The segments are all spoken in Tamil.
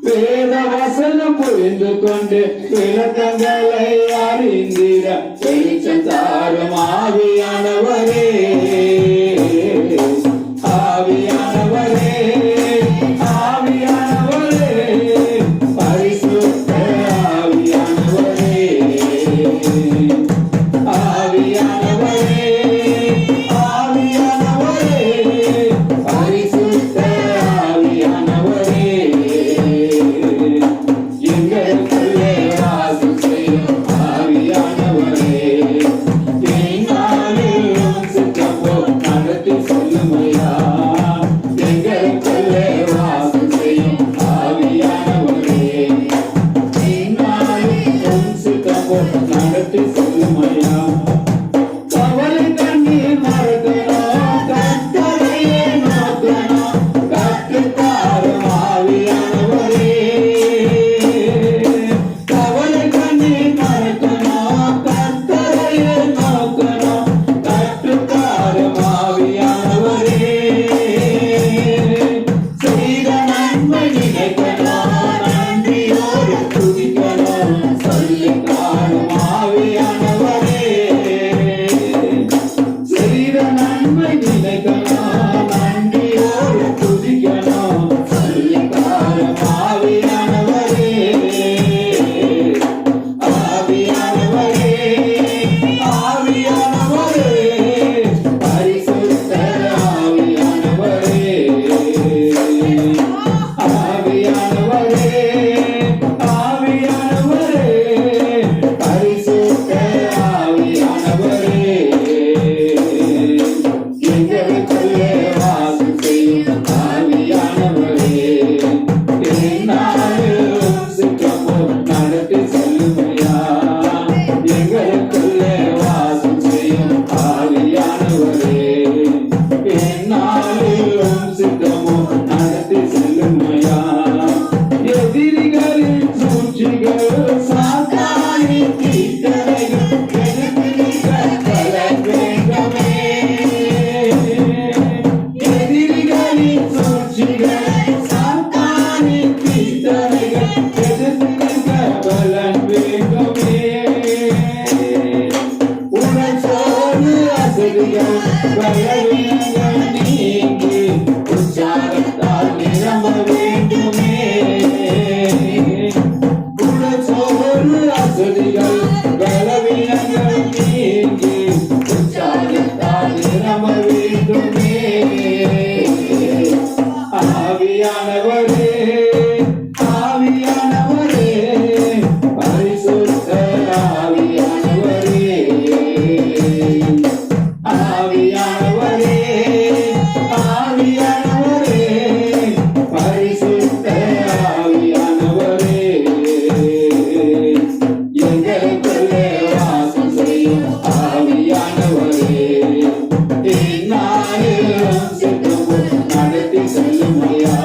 வேத வசனம் புரிந்து கொண்டு விளக்கங்களை அறிந்திட வெளிச்சம் தாரும் ஆவியானவரே, ஆவியானவரே, ஆவியானவரே, பரிசுத்த ஆவியானவரே, ஆவியானவரே, ஆவியானவரே, பரிசுத்த ஆவியானவரே, எங்களுக்குள்ளே வாசம் செய்யும் ஆவியானவரே, என்னாலும் சித்தப்போ நடத்தி சொல்லுமையா, எங்களுக்குள்ளே வாசம் செய்யும் ஆவியானவரே, என்னாலும் சித்தப்போ நடத்தி சொல்லுமையா. கவலை கண்ணீர் மறக்கணும், கர்த்தரையே நோக்கணும், கற்றுத்தாரும் ஆவியானவரே. கவலை கண்ணீர் மறக்கணும், கர்த்தரையே நோக்கணும், கற்றுத்தாரும் ஆவியானவரே. செய்த நன்மை நினைக்கணும், நன்றியோடு துதிக்கணும், சொல்லிக் காணும் ஆவியானவரே. செய்த நன்மை நினைக்கணும், நன்றியோடு துதிக்கணும், சொல்லிக் காணும் ஆவியானவரே, ஆவியானவரே, ஆவியானவரே, பரிசுத்த ஆவியானவரே, ஆவியானவரே, ஆவியானவரே, பரிசுத்த ஆவியானவரே, எங்களுக்குள்ளே வாசம் செய்யும் ஆவியானவரே, என்னாலும் சித்தப்போ நடத்தி செல்லுமையா, எங்களுக்குள்ளே வாசம் செய்யும் ஆவியானவரே, என்னாலும் சித்தமோ நடத்தி செல்லுமையா. எதிரிகளின் சூழ்ச்சிகள், சாத்தானின் தீட்டரைகள், எனக்கு நீங்கள் பலன் வேண்டுமே. எதிரிகளின் சூழ்ச்சிகள், சாத்தானின் தீட்டரைகள், எனக்கு நீங்கள் பலன் வேண்டுமே. உடல் சோர்வு அசதிகள் பலவீனங்கள் நீங்கி உற்சாகத்தால் நிரம்ப வேண்டுமே. உடல் சோர்வு அசதிகள் பலவீனங்கள் நீங்கி உற்சாகத்தால் நிரம்ப வேண்டுமே. ஆவியானவரே, ஆவியானவரே, பரிசுத்த ஆவியானவரே, ஆவியானவரே, ஆவியானவரே, பரிசுத்த ஆவியானவரே, எங்களுக்குள்ளே வாசம் செய்யும் ஆவியானவரே, என்னாலும் சித்தப்போ நடத்தி செல்லுமையா,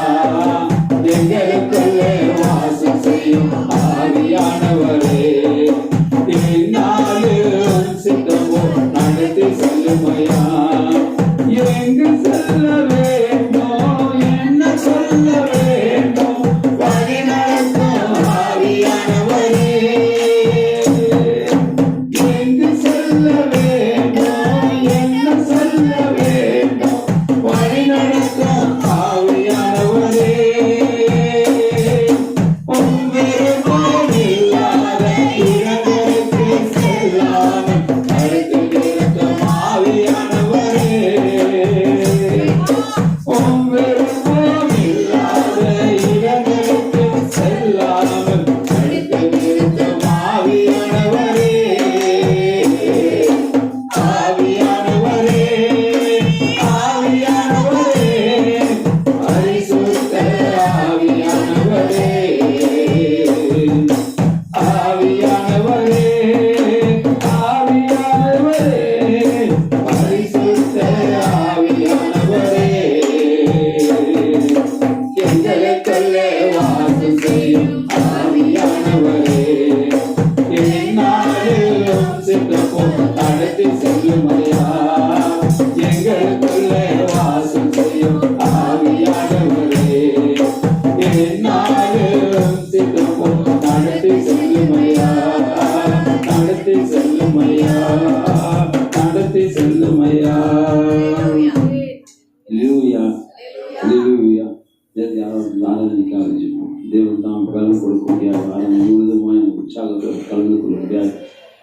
யாராவது ஆராதனைக்காக ஜெபிப்போம். தேவன் தான் பலன் கொடுக்க முடியாது. ஆராதனை முழுதுமாக உற்சாகத்தில் கலந்து கொள்ள முடியாது.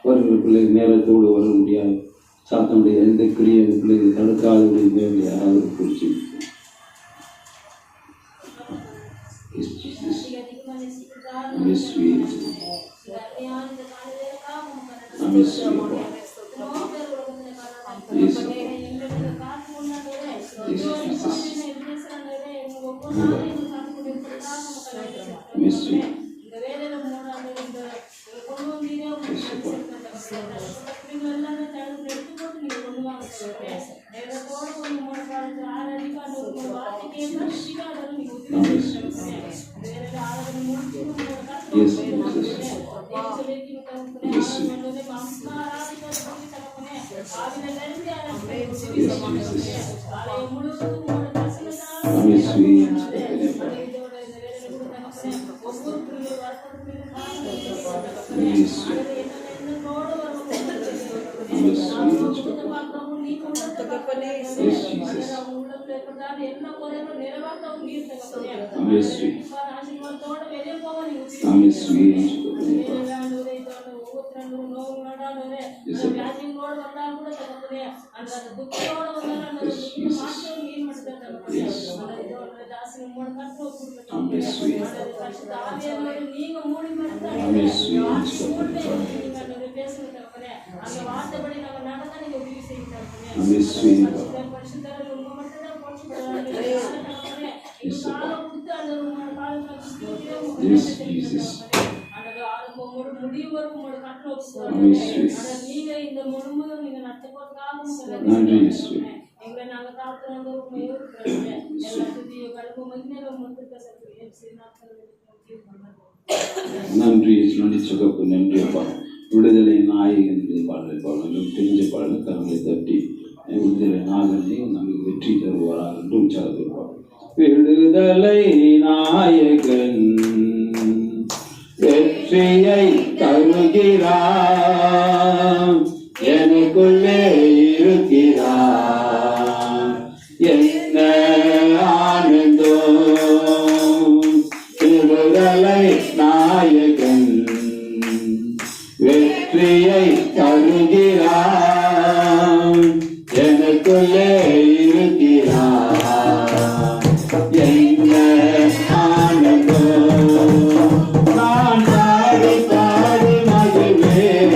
வருகிற பிள்ளைகள் நேரத்தோடு வர முடியாது. சாத்தனுடைய எந்த கிரியை பிள்ளைகள் தடுக்காத தேவனை யாராவது குறிச்சு நன்றி சுகப்பு. நன்றி அப்பா. விடுதலை நாயகன் பாடலை பாடலும் தெரிஞ்ச பாடலும் கரங்களை தட்டி விடுதலை நாயகனை நமக்கு வெற்றி தருவாராக என்று உற்சாகத்திருப்பார். விடுதலை நாயகன் வெற்றியை தருகிறார், எனக்குள்ளே இருக்கிறார், என்ன ஆனந்தம். விடுதலை நாயகன் வெற்றியை தருகிறார், எனக்குள்ளே இருக்கிறார், என்ன ஆனந்தம். நான் பாடி பாடி மகிழ்வேன்,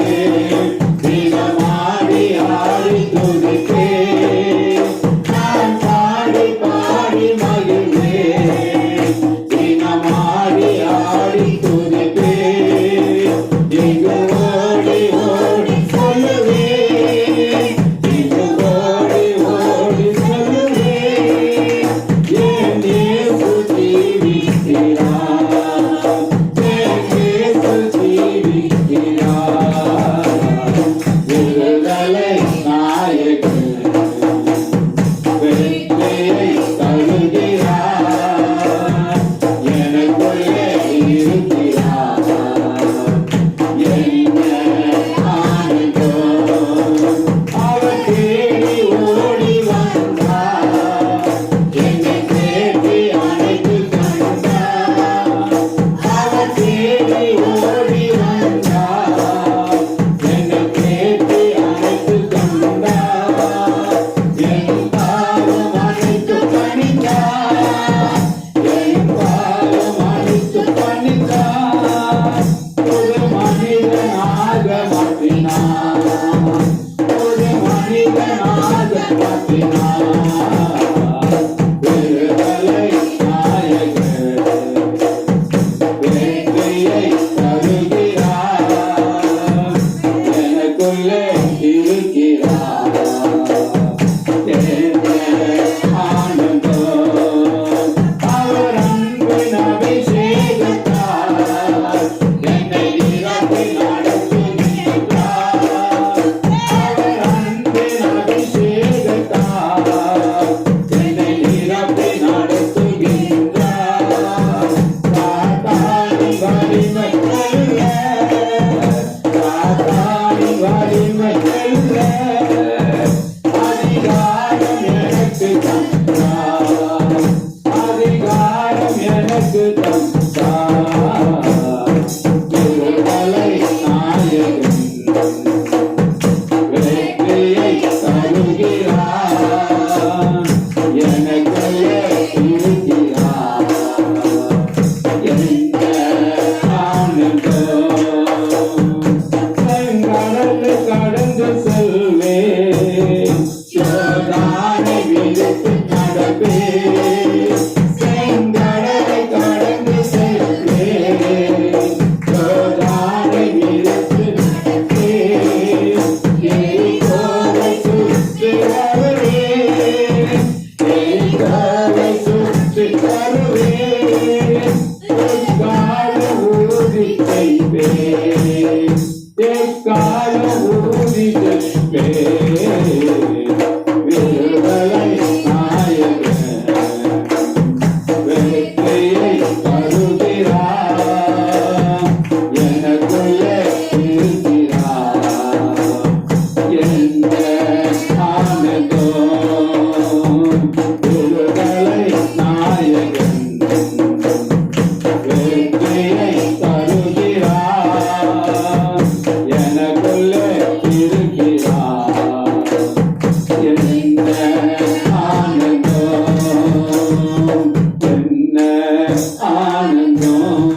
ஆனந்தம்.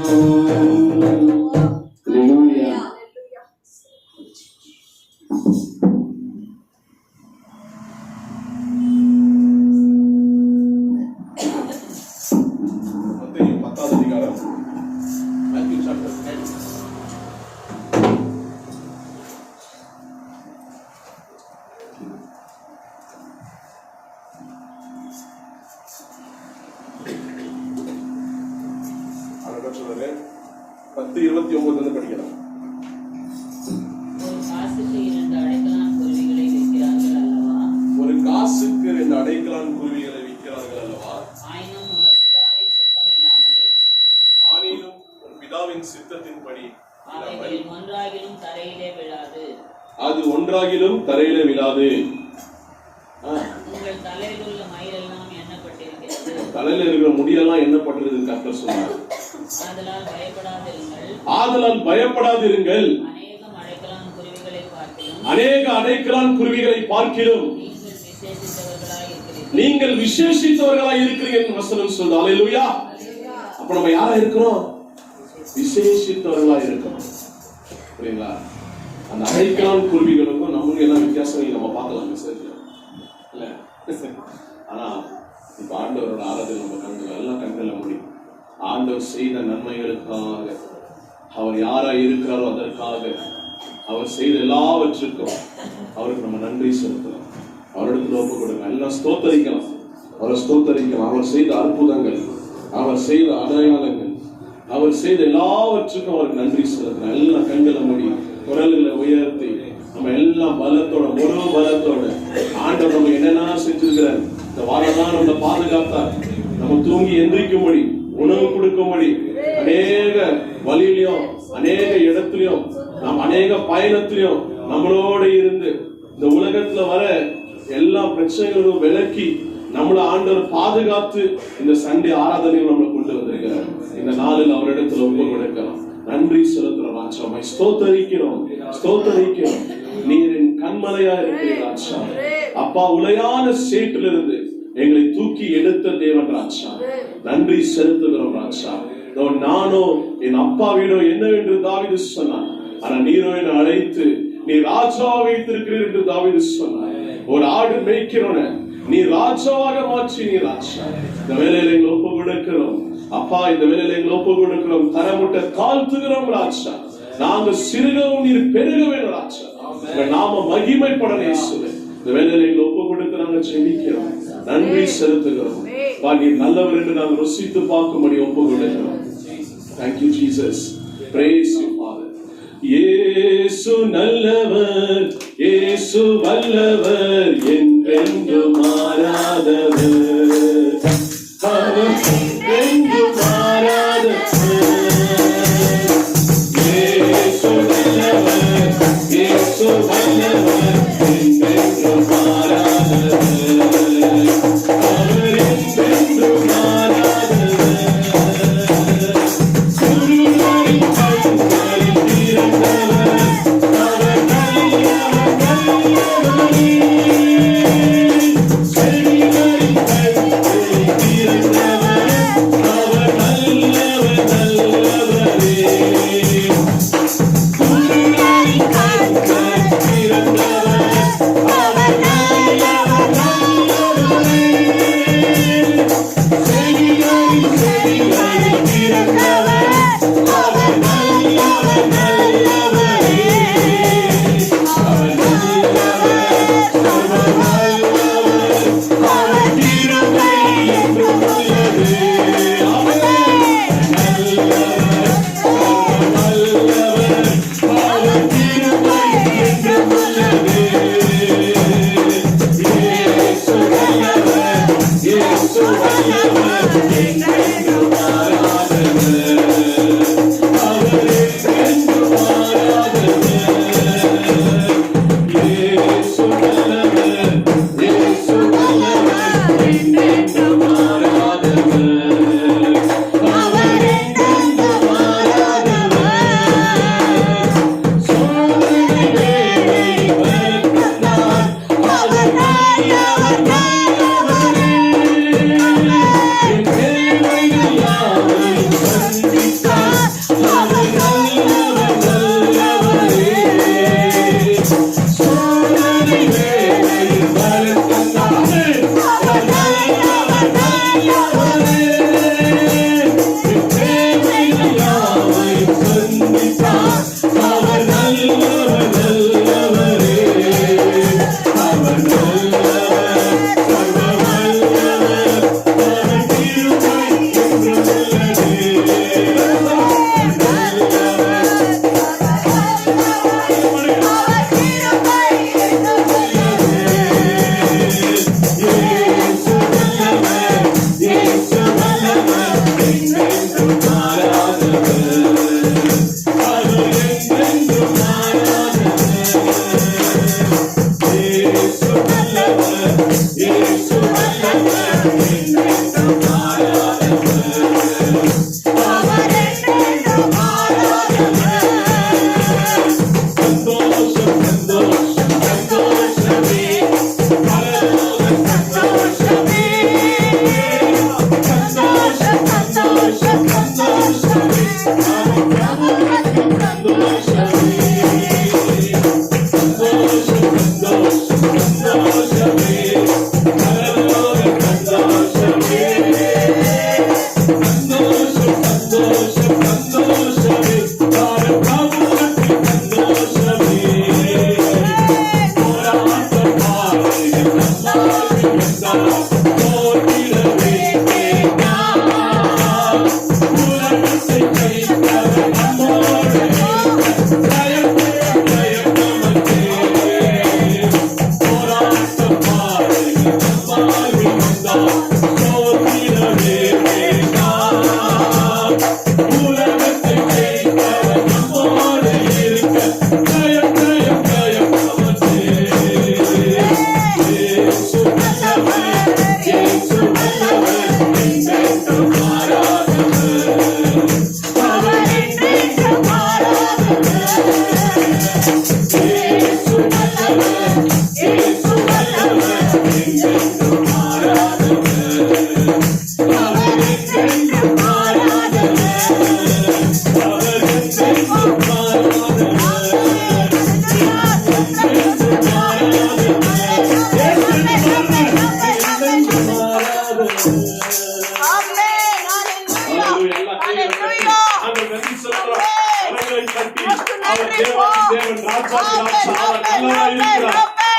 ஹல்லேலூயா. மத்தேயு 10வது அதிகாரம் Matthew chapter 10. அழகா சொல்றாரு. 10:29 படிக்கலாம். ஒரு காசுக்கு 2 அடைக்கலான் குருவிகளை விற்கிறார்கள் அல்லவா? ஆயினும் உன் பிதாவின் சித்தத்தின்படி அது ஒன்றாகிலும் தரையிலே விழாது. உங்கள் தலையில் உள்ள மயிரெல்லாம் எண்ணப்பட்டிருக்கிறது. தலையில இருக்கிற முடியெல்லாம் எண்ணப்பட்டிருக்கு கர்த்தர் சொன்னார். ஆதலால் பயப்படாதிருங்கள். அநேக அடைக்கலான் குருவிகளை பார்க்கிலும் நீங்கள் விசேஷித்தவர்களாய் இருக்கிறீர்கள் வசனம் சொல்லுது. அல்லேலூயா. அப்ப நம்ம யாரா இருக்கிறோம்? விசேஷித்தவர்களாய் இருக்கிறோம். புரியுங்களா? அந்த அடைக்கலான் குருவிகளுக்கும் நமக்கு என்ன வித்தியாசம் நம்ம பார்க்கலாம் மெசேஜ்ல இல்ல. ஆனா இப்ப ஆண்டவரோட ஆராதனை நம்ம கண்கள் எல்லாம் கண்களை முடியும். ஆண்டவர் செய்த நன்மைகளுக்காக, அவர் யாரா இருக்கிறாரோ அதற்காக, அவர் செய்த எல்லாவற்றுக்கும் அவருக்கு நம்ம நன்றி செலுத்தலாம். அவரிடத்துல ஒப்பு கொடுங்க. எல்லாம் ஸ்தோத்தரிக்கலாம். அவரை ஸ்தோத்தரிக்கலாம். அவர் செய்த அற்புதங்கள், அவர் செய்த அடையாளங்கள், அவர் செய்த எல்லாவற்றுக்கும் அவருக்கு நன்றி செலுத்தலாம். எல்லாம் கண்களை மூடி குரல்களை உயர்த்தி நம்ம எல்லாம் பலத்தோட முழு பலத்தோட ஆண்டவர் நம்ம என்னென்ன செஞ்சிருக்கிறார், இந்த வாரம்தான் நம்மளை பாதுகாத்தார், நம்ம தூங்கி எந்திரிக்கும்படி, உணவு கொடுக்கும்படி, அநேக வழியிலையும் அநேக இடத்துலயும் நாம் அநேக பயணத்திலையும் நம்மளோட இருந்து இந்த உலகத்துல வர எல்லா பிரச்சனைகளும் விலக்கி நம்மள ஆண்டவர் பாதுகாத்து இந்த சண்டே ஆராதனைகள் நம்மளை கொண்டு வந்திருக்கிறார். இந்த நாளில் அவரிடத்துல ஒப்பு கொடுக்கலாம். நன்றி செலுத்துறோம் ராஜா. ஸ்தோத்தரிக்கிறோம், ஸ்தோத்தரிக்கிறோம். நீர் என் கண்மலையா இருக்கிறீர் ராஜா. அப்பா, உலையான சேற்றிலிருந்து எங்களை தூக்கி எடுத்த தேவன் ராஜா. நன்றி செலுத்துகிறோம் ராஜா. நானோ என் அப்பா வீடோ என்னவென்று தாவீது சொன்னார். ஆனா நீரோ என்னை அழைத்து நீ ராஜா வைத்திருக்கிறீர் என்று தாவீது சொன்னார். ஒரு ஆடு மேய்க்கிறோன நீ ராஜாவாக மாற்றி நீ ராஜா. இந்த வேலையில எங்களை ஒப்பு கொடுக்கிறோம் அப்பா. இந்த வேலையில எங்களை ஒப்பு கொடுக்கிறோம். தரமுட்ட தாழ்த்துகிறோம் ராஜா. நாங்க சிறுகவும் நீர் பெருக வேண்டும் ராஜா. நாம மகிமைப்பட நேசுவே. இந்த வேலையில எங்களை ஒப்பு கொடுத்து நாங்க ஜெபிக்கிறோம். நன்றி செலுத்துகிறோம். நீர் நல்லவர் என்று நாங்கள் ருசித்து பார்க்கும்படி ஒப்பு கொடுக்கிறோம். Thank you Jesus. Praise you Father. இயேசு நல்லவர், இயேசு வல்லவர், என்றென்றும் மாறாதவர். அவர் என்றென்றும் மாறாதவர். இயேசு நல்லவர், இயேசு வல்லவர், என்றென்றும் மாறாதவர். அவர் என்றென்றும் மாறாதவர்.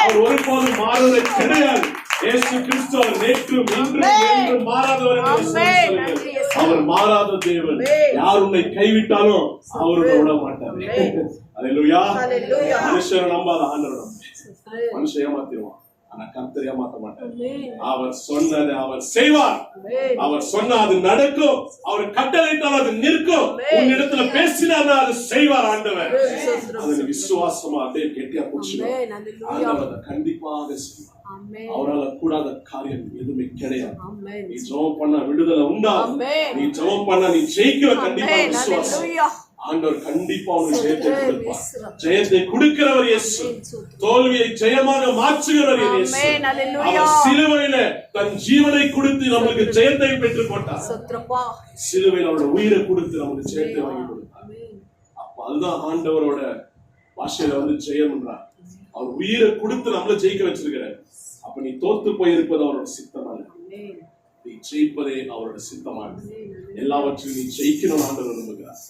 அவர் ஒருபோதும் மாறுவதை கிடையாது. இயேசு கிறிஸ்து நேற்றும் இன்றும் என்றும் மாறாதவர் என்று சொல்லுங்கள். அவர் மாறாத தேவன். யார் உன்னை கைவிட்டாலும் அவர் உன்னை விட மாட்டார். அல்லேலூயா. மனுஷரை நம்பாத ஆண்டவர் மனுஷன் ஏமாத்திடுவான், ஆனா கர்த்தர் ஏமாத்த மாட்டார். அவர் சொன்னதை அவர் செய்வார். அவர் சொன்ன அது நடக்கும். அவர் கட்டளையிட்டால் அது நிற்கும். உன்னிடத்துல பேசினார் அது செய்வார். ஆண்டவர் அதுல விசுவாசமா அப்படியே கெட்டியா பிடிச்சிடும். ஆண்டவர் கண்டிப்பாக செய்வார். அவரால் கூடாத காரியம் எதுவுமே கிடையாது. நீ ஜெபம் பண்ண விடுதலை உண்டா? நீ ஜெபம் பண்ண நீ ஜெயிக்கிற கண்டிப்பா விசுவாசம். ஆண்டவர் கண்டிப்பா உனக்கு ஜெயத்தை கொடுப்பார். ஜெயத்தை கொடுக்கிறவர் இயேசு. தோல்வியை ஜெயமாக மாற்றுகிறவர் இயேசு. அவர் சிலுவையில தன் ஜீவனை கொடுத்து நமக்கு ஜெயத்தை பெற்றுக் கொண்டார். சிலுவையில் அவருடைய உயிரை கொடுத்து நமக்கு ஜெயத்தை வாங்கி கொடுத்தார். அப்ப அதுதான் ஆண்டவரோட பாஷையில ஜெயம் என்றார். அவர் உயிரை கொடுத்து நம்மள ஜெயிக்க வச்சிருக்கிறார். அப்ப நீ தோத்து போயிருப்பது அவரோட சித்தமா இருக்கு. நீ ஜெயிப்பதே அவரோட சித்தமா இருக்கு. எல்லாவற்றையும் நீ ஜெயிக்கணும் ஆண்டவர் விரும்புகிறார்.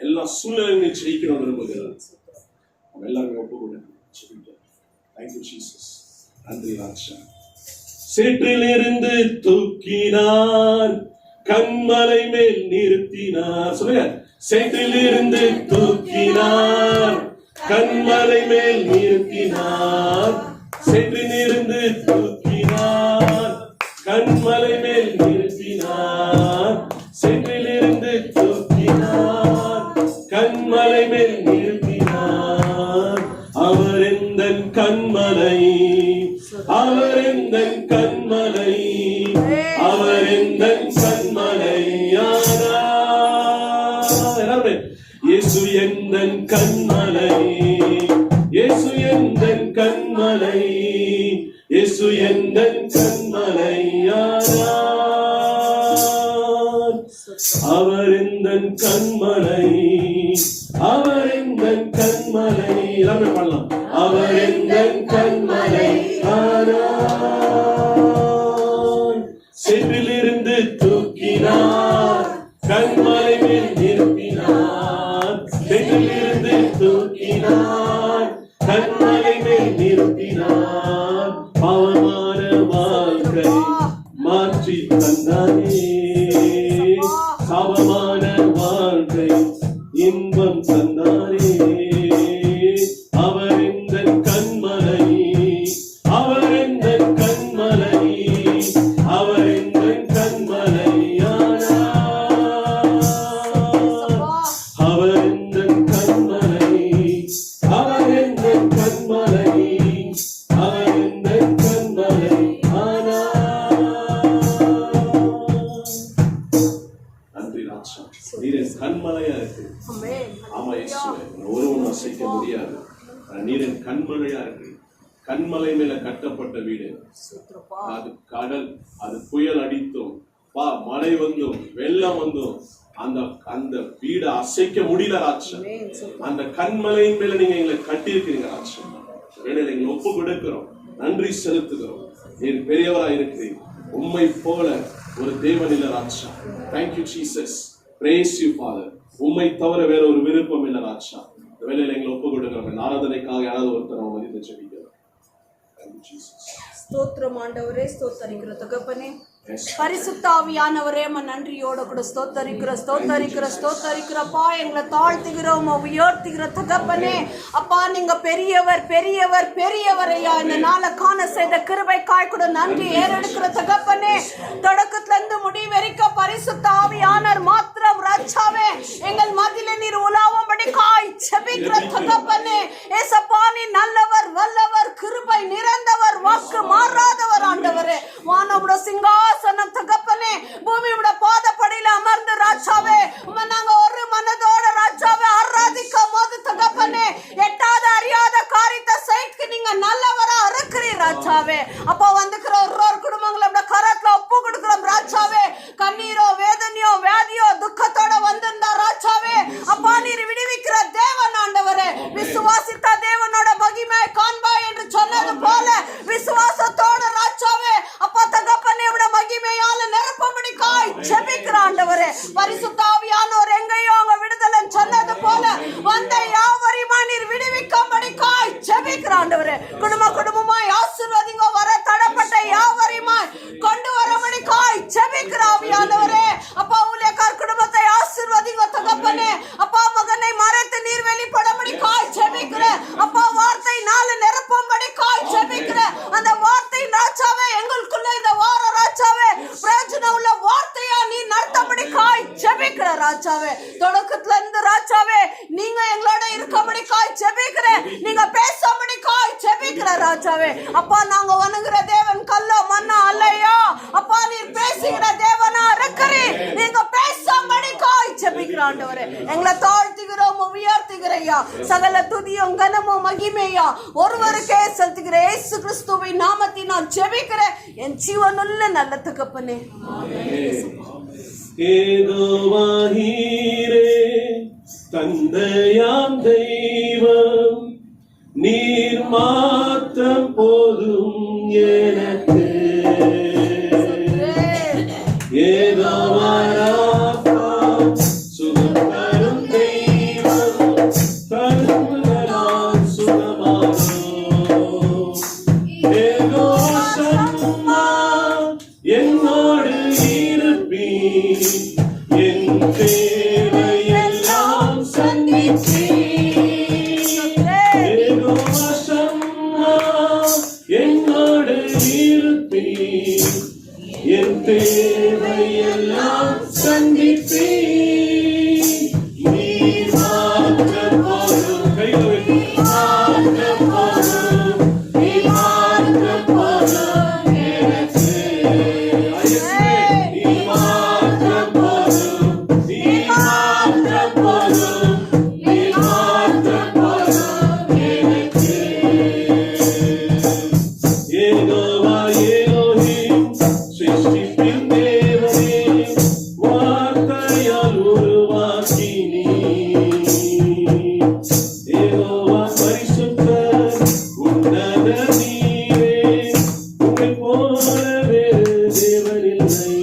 எல்லா சூழ்நிலையும் நீ ஜெயிக்கணும் விரும்புகிறார். எல்லாருமே ஒப்புக்கொண்டு தேங்க்யூ ஜீசஸ். நன்றி ராஜா. சேற்றிலிருந்து தூக்கினார், கண்மலை மேல் நிறுத்தினார். சொல்லுங்க. சேற்றிலிருந்து தூக்கினார், கண்மலை மேல் நிறுத்தினார். சேற்றிலிருந்து தூக்கினார், கண்மலை மேல் நிறுத்தினார். சேற்றிலிருந்து தூக்கினார், கண்மலை மேல் நிறுத்தினார். அவர் எந்தன் கண்மலை, அவர் எந்தன் கண்மலை, அவர் எந்தன் கண்மலை. இயேசு எந்தன் கண்மலை, இயேசு எந்தன் கண்மலை, இயேசு எந்தன் கண்மலை. அவர் எந்தன் கண்மலை, அவர் எந்தன் கண்மலை. எல்லாமே பண்ணலாம். அவர் எந்தன் கண்மலை. சேற்றிலிருந்து தூக்கினார், கண்மலை மேல் நிறுத்தினார். சேற்றிலிருந்து தூக்கினார், கண்மலை மேல் நிறுத்தினார். பாவமான வாழ்க்கை மாற்றி தந்தானே, சாபமான வாழ்க்கை இன்பம் தந்தானே. அவர் எந்தன் கண்மலை, அவர் எந்தன் கண்மலை, அவர் எந்தன் கண்மலை. அவர் எந்தன் கண்மலை, அவர் எந்தன் கண்மலை, அவர் எந்தன் கண்மலை. நன்றி ராஜா. நீரின் கண்மலையா இருக்கு. ஆமா இயேசுவே, ஒருவனும் அசைக்க முடியாது. நீரின் கண்மலையா இருக்கு. கண்மலை மேல கட்டப்பட்ட வீடு. அது கடல், அது புயல் அடித்தும், மழை வந்தும், வெள்ளம் வந்தும், அந்த அந்த வீடை அசைக்க முடியல ராஜா. அந்த கண்மலையின் மேல நீங்க எங்களை கட்டி இருக்கிறீங்க ராஜா. வேலையில எங்களை ஒப்பு கொடுக்கிறோம், நன்றி செலுத்துகிறோம். நீர் பெரியவரா இருக்கிறீங்க, உம்மை போல ஒரு தேவன் இல்ல ராஜா. Thank you Jesus, praise you father. உம்மை தவிர வேற ஒரு விருப்பம் இல்ல ராஜா. இந்த வேலையில எங்களை ஒப்பு கொடுக்கிறோம். ஆராதனைக்காக யாராவது ஒருத்தர் அவங்க மதித்து ஜெபிக்கிறோம். Thank you Jesus. ஸ்தோத்திரம் ஆண்டவரே, ஸ்தோத்தரிக்கிற தகப்பனே, பரிசுத்த ஆவியானவரே, நன்றியோட கூட ஸ்தோத்தரிக்கிறப்பா. எங்களை தாழ்த்துகிறோம், உயர்த்துகிற தகப்பனே. அப்பா, நீங்க பெரியவர் பெரியவர் பெரியவர் ஐயா. இந்த நாளை காண செய்த கிருபைக்காய் கூட நன்றி ஏறெடுக்கிற தகப்பனே. தொடக்கத்துல இருந்து முடிவெறிக்க பரிசுத்த ஆவியானவர் மாத்திரம் ராஜாவே எங்கள் மத்தியில நீர் உலாவும்படி காய் செபிக்கிற தகப்பனே. ஏசப்பா, நீ நல்லவர், வல்லவர், கிருபை நிறைந்தவர், வாக்கு மாறாதவர் ஆண்டவரே. வானோட சிங்காசனம் தகப்பனே, பூமியோட பாதப்படியில அமர்ந்து ராஜாவே உம்மை நாங்க ஒரு மனதோட ராஜாவே ஆராதிக்க போது தகப்பனே, எட்டாத அறியாத காரியத்தை செய்து நீங்க நல்லவரா இருக்கிறீர் ராஜாவே. அப்போ வந்துக்கிற ஒரு குடும்பங்களோட கரத்துல ஒப்பு கொடுக்கிறோம் ராஜாவே. கண்ணீரோ வேதனையோ வியாதியோ துக்கத்தோட வந்திருந்தா ராஜாவே, அப்பா நீர் விடுவிக்கிற தேவன் ஆண்டவரே. விசுவாசித்த தேவனோட மகிமை காண்பா என்று சொன்னது போல விசுவாசத்தோட ராஜாவே அப்பா தகப்பனே மகிமையால நிரப்பபடி காய் ஜெபிக்கிற ஆண்டவரே. பரிசுத்த ஆவியானவர் எங்கேயோ அவங்க விடுதலை சொன்னது போல வந்த யாவரையுமா நீர் விடுவிக்கும்படி காய் ஜெபிக்கிற ஆண்டவரே. குடும்பமாய் ஆசீர்வதிங்க, வர தடப்பட்ட யாவரையுமா கொண்டு வரபடி காய் ஜெபிக்கிற ஆவியானவரே. அப்பா, ஊழியக்கார குடும்பத்தை ஆசீர்வதிங்க தகப்பனே. அப்பா, மகனை மறைத்து நீர் வெளிப்படபடி காய் ஜெபிக்கிற அப்பா. வார்த்தை நாலு நிரப்பும்படி காய் ஜெபிக்கிற அந்த வார்த்தை ராஜாவே எங்களுக்குள்ள இந்த வார ராஜாவே பிரயோஜனம் உள்ள வார்த்தையா நீ நடத்தபடி காய் ஜெபிக்கிற ராஜாவே. தொடக்கத்துல இருந்து ராஜாவே நீங்க எங்களோட இருக்கபடி காய் ஜெபிக்கிற, நீங்க பேசபடி காய் ஜெபிக்கிற ராஜாவே. அப்பா, நாங்க வணங்குற தேவன் கல்லோ மண்ணா அல்லையா. அப்பா, நீர் பேசுகிற தேவனா இருக்கிறீர், நீங்க பேசபடி காய் ஜெபிக்கிற ஆண்டவரே. எங்களை தாழ்த்துகிறோம், உயர்த்துகிறையா. சகல துதியும் கனமும் மகிமையா ஒருவருக்கே செலுத்துகிற இயேசு கிறிஸ்துவின் நாமத்தில் நான் ஜெபிக்கிறேன் என் ஜீவனுள்ள நல்ல தகப்பனே. ஏகோவாஹீரே, தந்தையாம் தெய்வம் நீர் மாத்திரம் போதும் எனக்கு. ஏகோவா ராஃபா, சுகம் தரும் தெய்வம், தருவதால் சுகமாகும். ஏகோவா சம்மா, என்னோடு இருப்பீர், என் தேவையெல்லாம் சந்திப்பீர். ஏகோவா சம்மா, என்னோடு இருப்பீர், என் தேவையெல்லாம் சந்திப்பீர். நீர் மாத்திரம் போதும், கையில வைத்து மாத்திரம் போதும், நீர் மாத்திரம் போதும் எனக்கு. நீர் மாத்திரம் போதும், நீர் மாத்திரம் போதும், நீர் மாத்திரம் போதும் எனக்கு. ஏகோவா எலோஹிம், சிருஷ்டிப்பின் தேவனே, வார்த்தையால் உருவாக்கினீர். ஏகோவா பரிசுத்தர், உன்னத நீரே, உம்மைப் போல வேறு தேவனில்லை.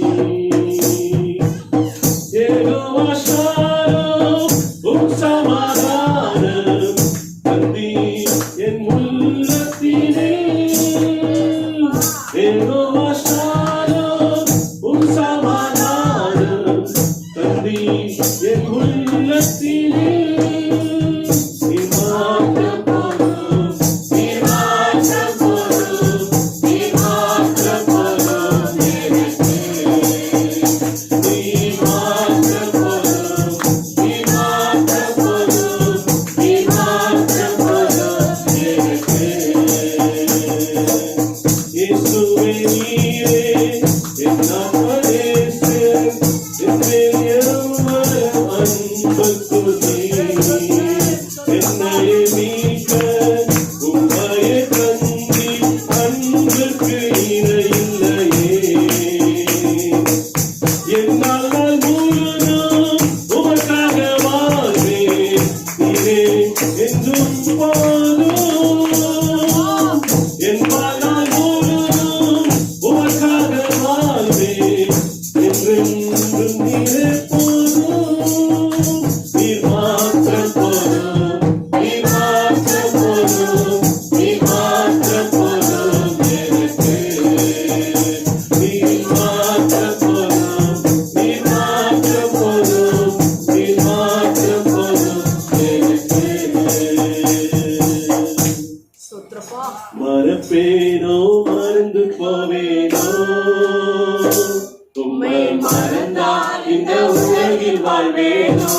உலகில் வாழ்வேனோ,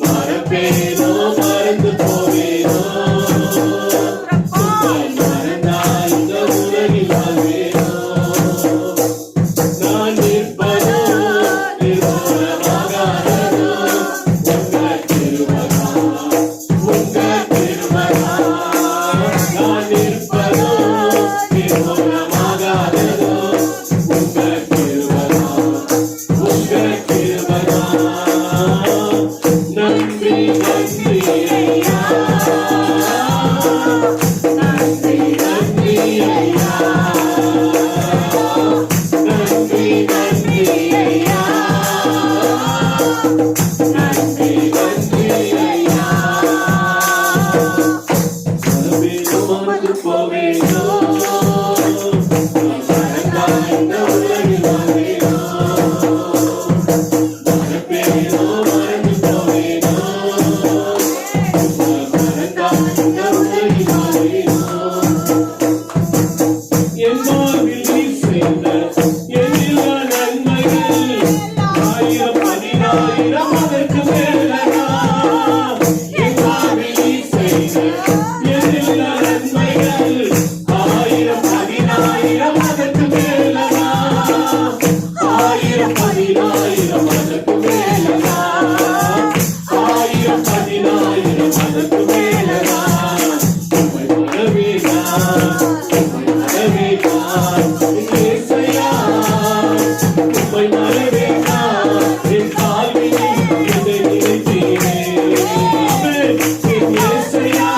மறப்பேனோ மறந்து போவேனோ, உம்மை மறந்தால் இந்த உலகில் வாழ்வேனோ, நான் நிற்பதோ நிர்மூலமாகாததோ உங்கள் திருமகன், உங்கள் திருமகன். நான் நிற்பதோ நிர்மூலமாகாததோ உங்கள் திருமகன், உங்கள் திருமகன். நன்றி நன்றி ஐயா, நன்றி நன்றி ஐயா, நன்றி நன்றி ஐயா, நன்றி நன்றி ஐயா. மறப்பேனோ மறந்து போவேனோ, மறந்தால் இந்த உலகில் வாழ்வேனோ, மறப்பேனோ மறந்து போவேனோ, மறந்தால் இந்த உலகில் வாழ்வேனோ. என் வாழ்வில் நீர் செய்த எண்ணில்லா நன்மைகள் ஆயிரம் பதினாயிரம் அதற்கு மேலடா. என் வாழ்வில் நீர் செய்த எண்ணில்லா நன்மைகள் ஆயிரம் பதினாயிரம் அதற்கு மேலடா. ஆயிரம் பதினாயிரம் அதற்கு மேலடா. ஆயிரம் பதினாயிரம் அதற்கு மேலடா. உம்மை மறவேனான், உம்மை மறவேனான் என் இயேசையா, உம்மை மறவேனான் என் வாழ்வினில் என்னை நினைத்தீரே. என் இயேசையா,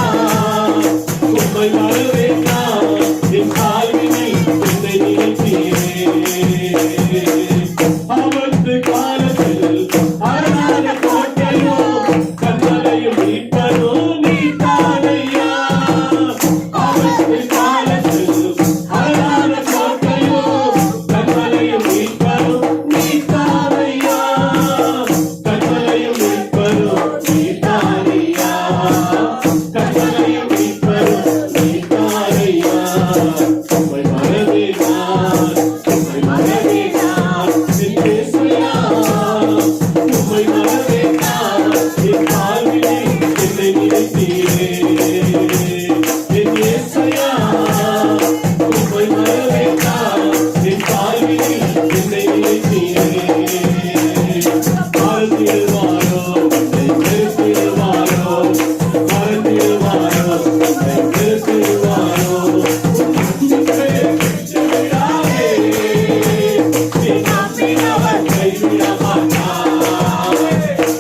உம்மை மறவேனான் என் வாழ்வினில் என்னை நினைத்தீரே. ஆபத்து காலத்தில் அரணான கோட்டையோ கண்மலையும் மீட்பரோ நீதானையா. ஆபத்து காலத்தில் அரணான கோட்டையோ கண்மலையும் மீட்பரோ நீதானையா. கண்மலையும் மீட்பரோ நீதானையா. கண்மலையும் மீட்பரோ நீதானையா. உம்மை மறவேனான், உம்மை மறவேனான் என் இயேசையா, உம்மை மறவேனான் என் வாழ்வினில் என்னை நினைத்தீரே. என் இயேசையா, உம்மை மறவேனான் என் வாழ்வினில் என்னை நினைத்தீரே. மறந்திடுவாரோ என்னை வெறுத்திடுவாரோ, மறந்திடுவாரோ என்னை வெறுத்திடுவாரோ. நீ நம்பினவர் கைவிட மாட்டார்,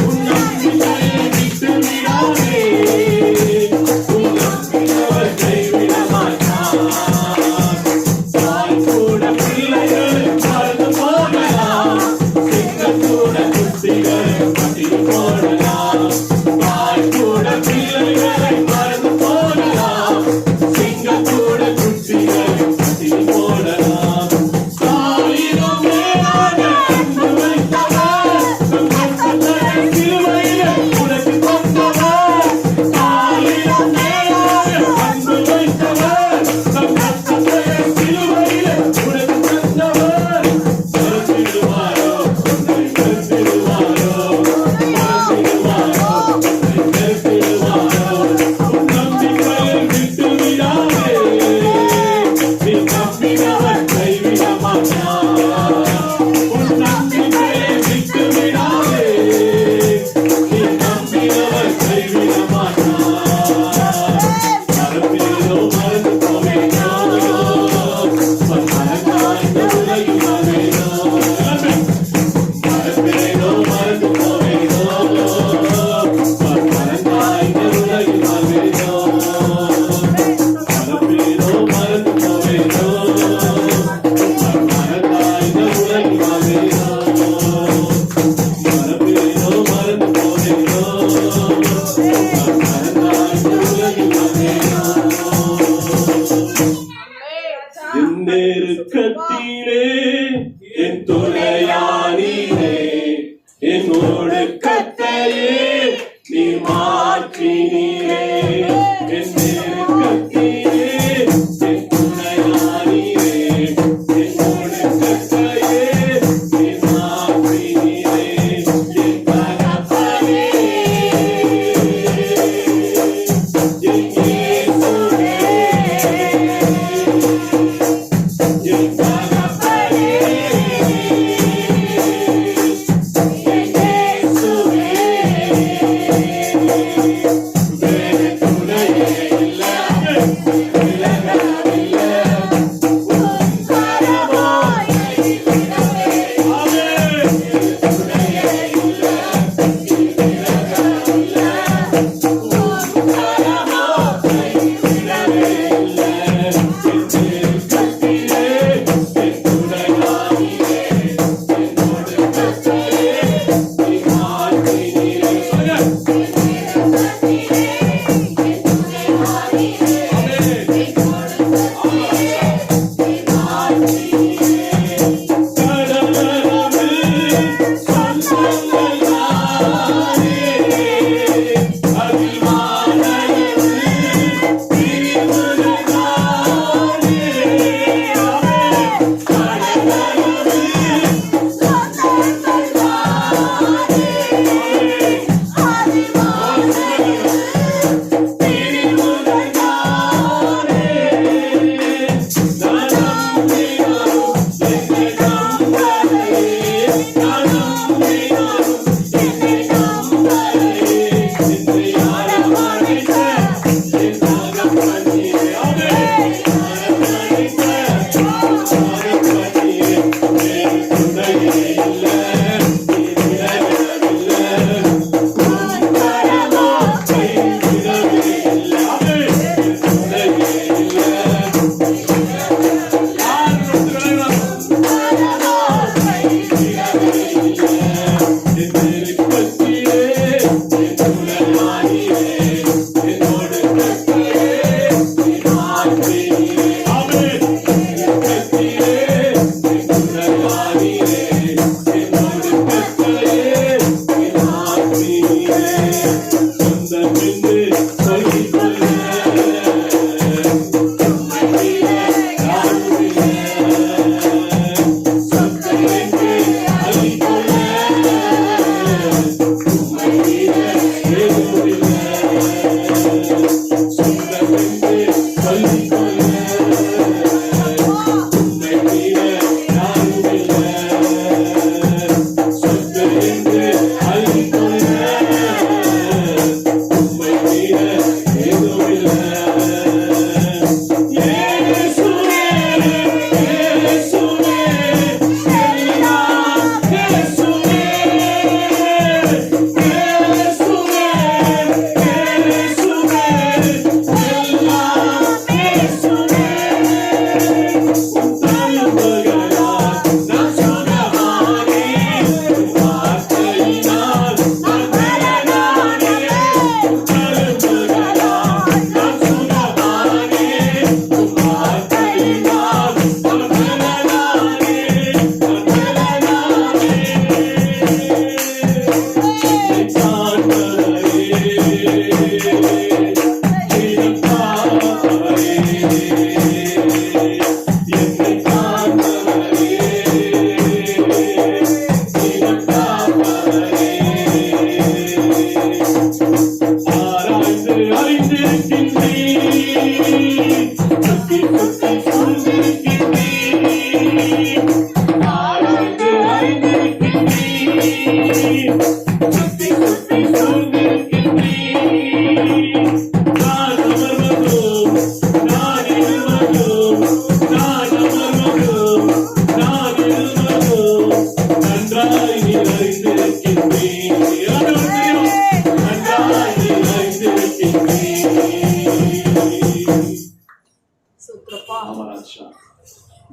உன் நம்பிக்கையை விட்டு விடாதே. உன் நம்பினவர் கைவிட மாட்டார். தாய் கூட பிள்ளைகளை மறந்து போகலாம், சிங்கம் கூட குட்டிகளை பட்டினி போடலாம். தாய் கூட பிள்ளைகளை மறந்து போகலாம், சிங்கம் கூட குட்டிகளை பட்டினி போடலாம். தாயினும் மேலாக அன்பு வைத்தவர்,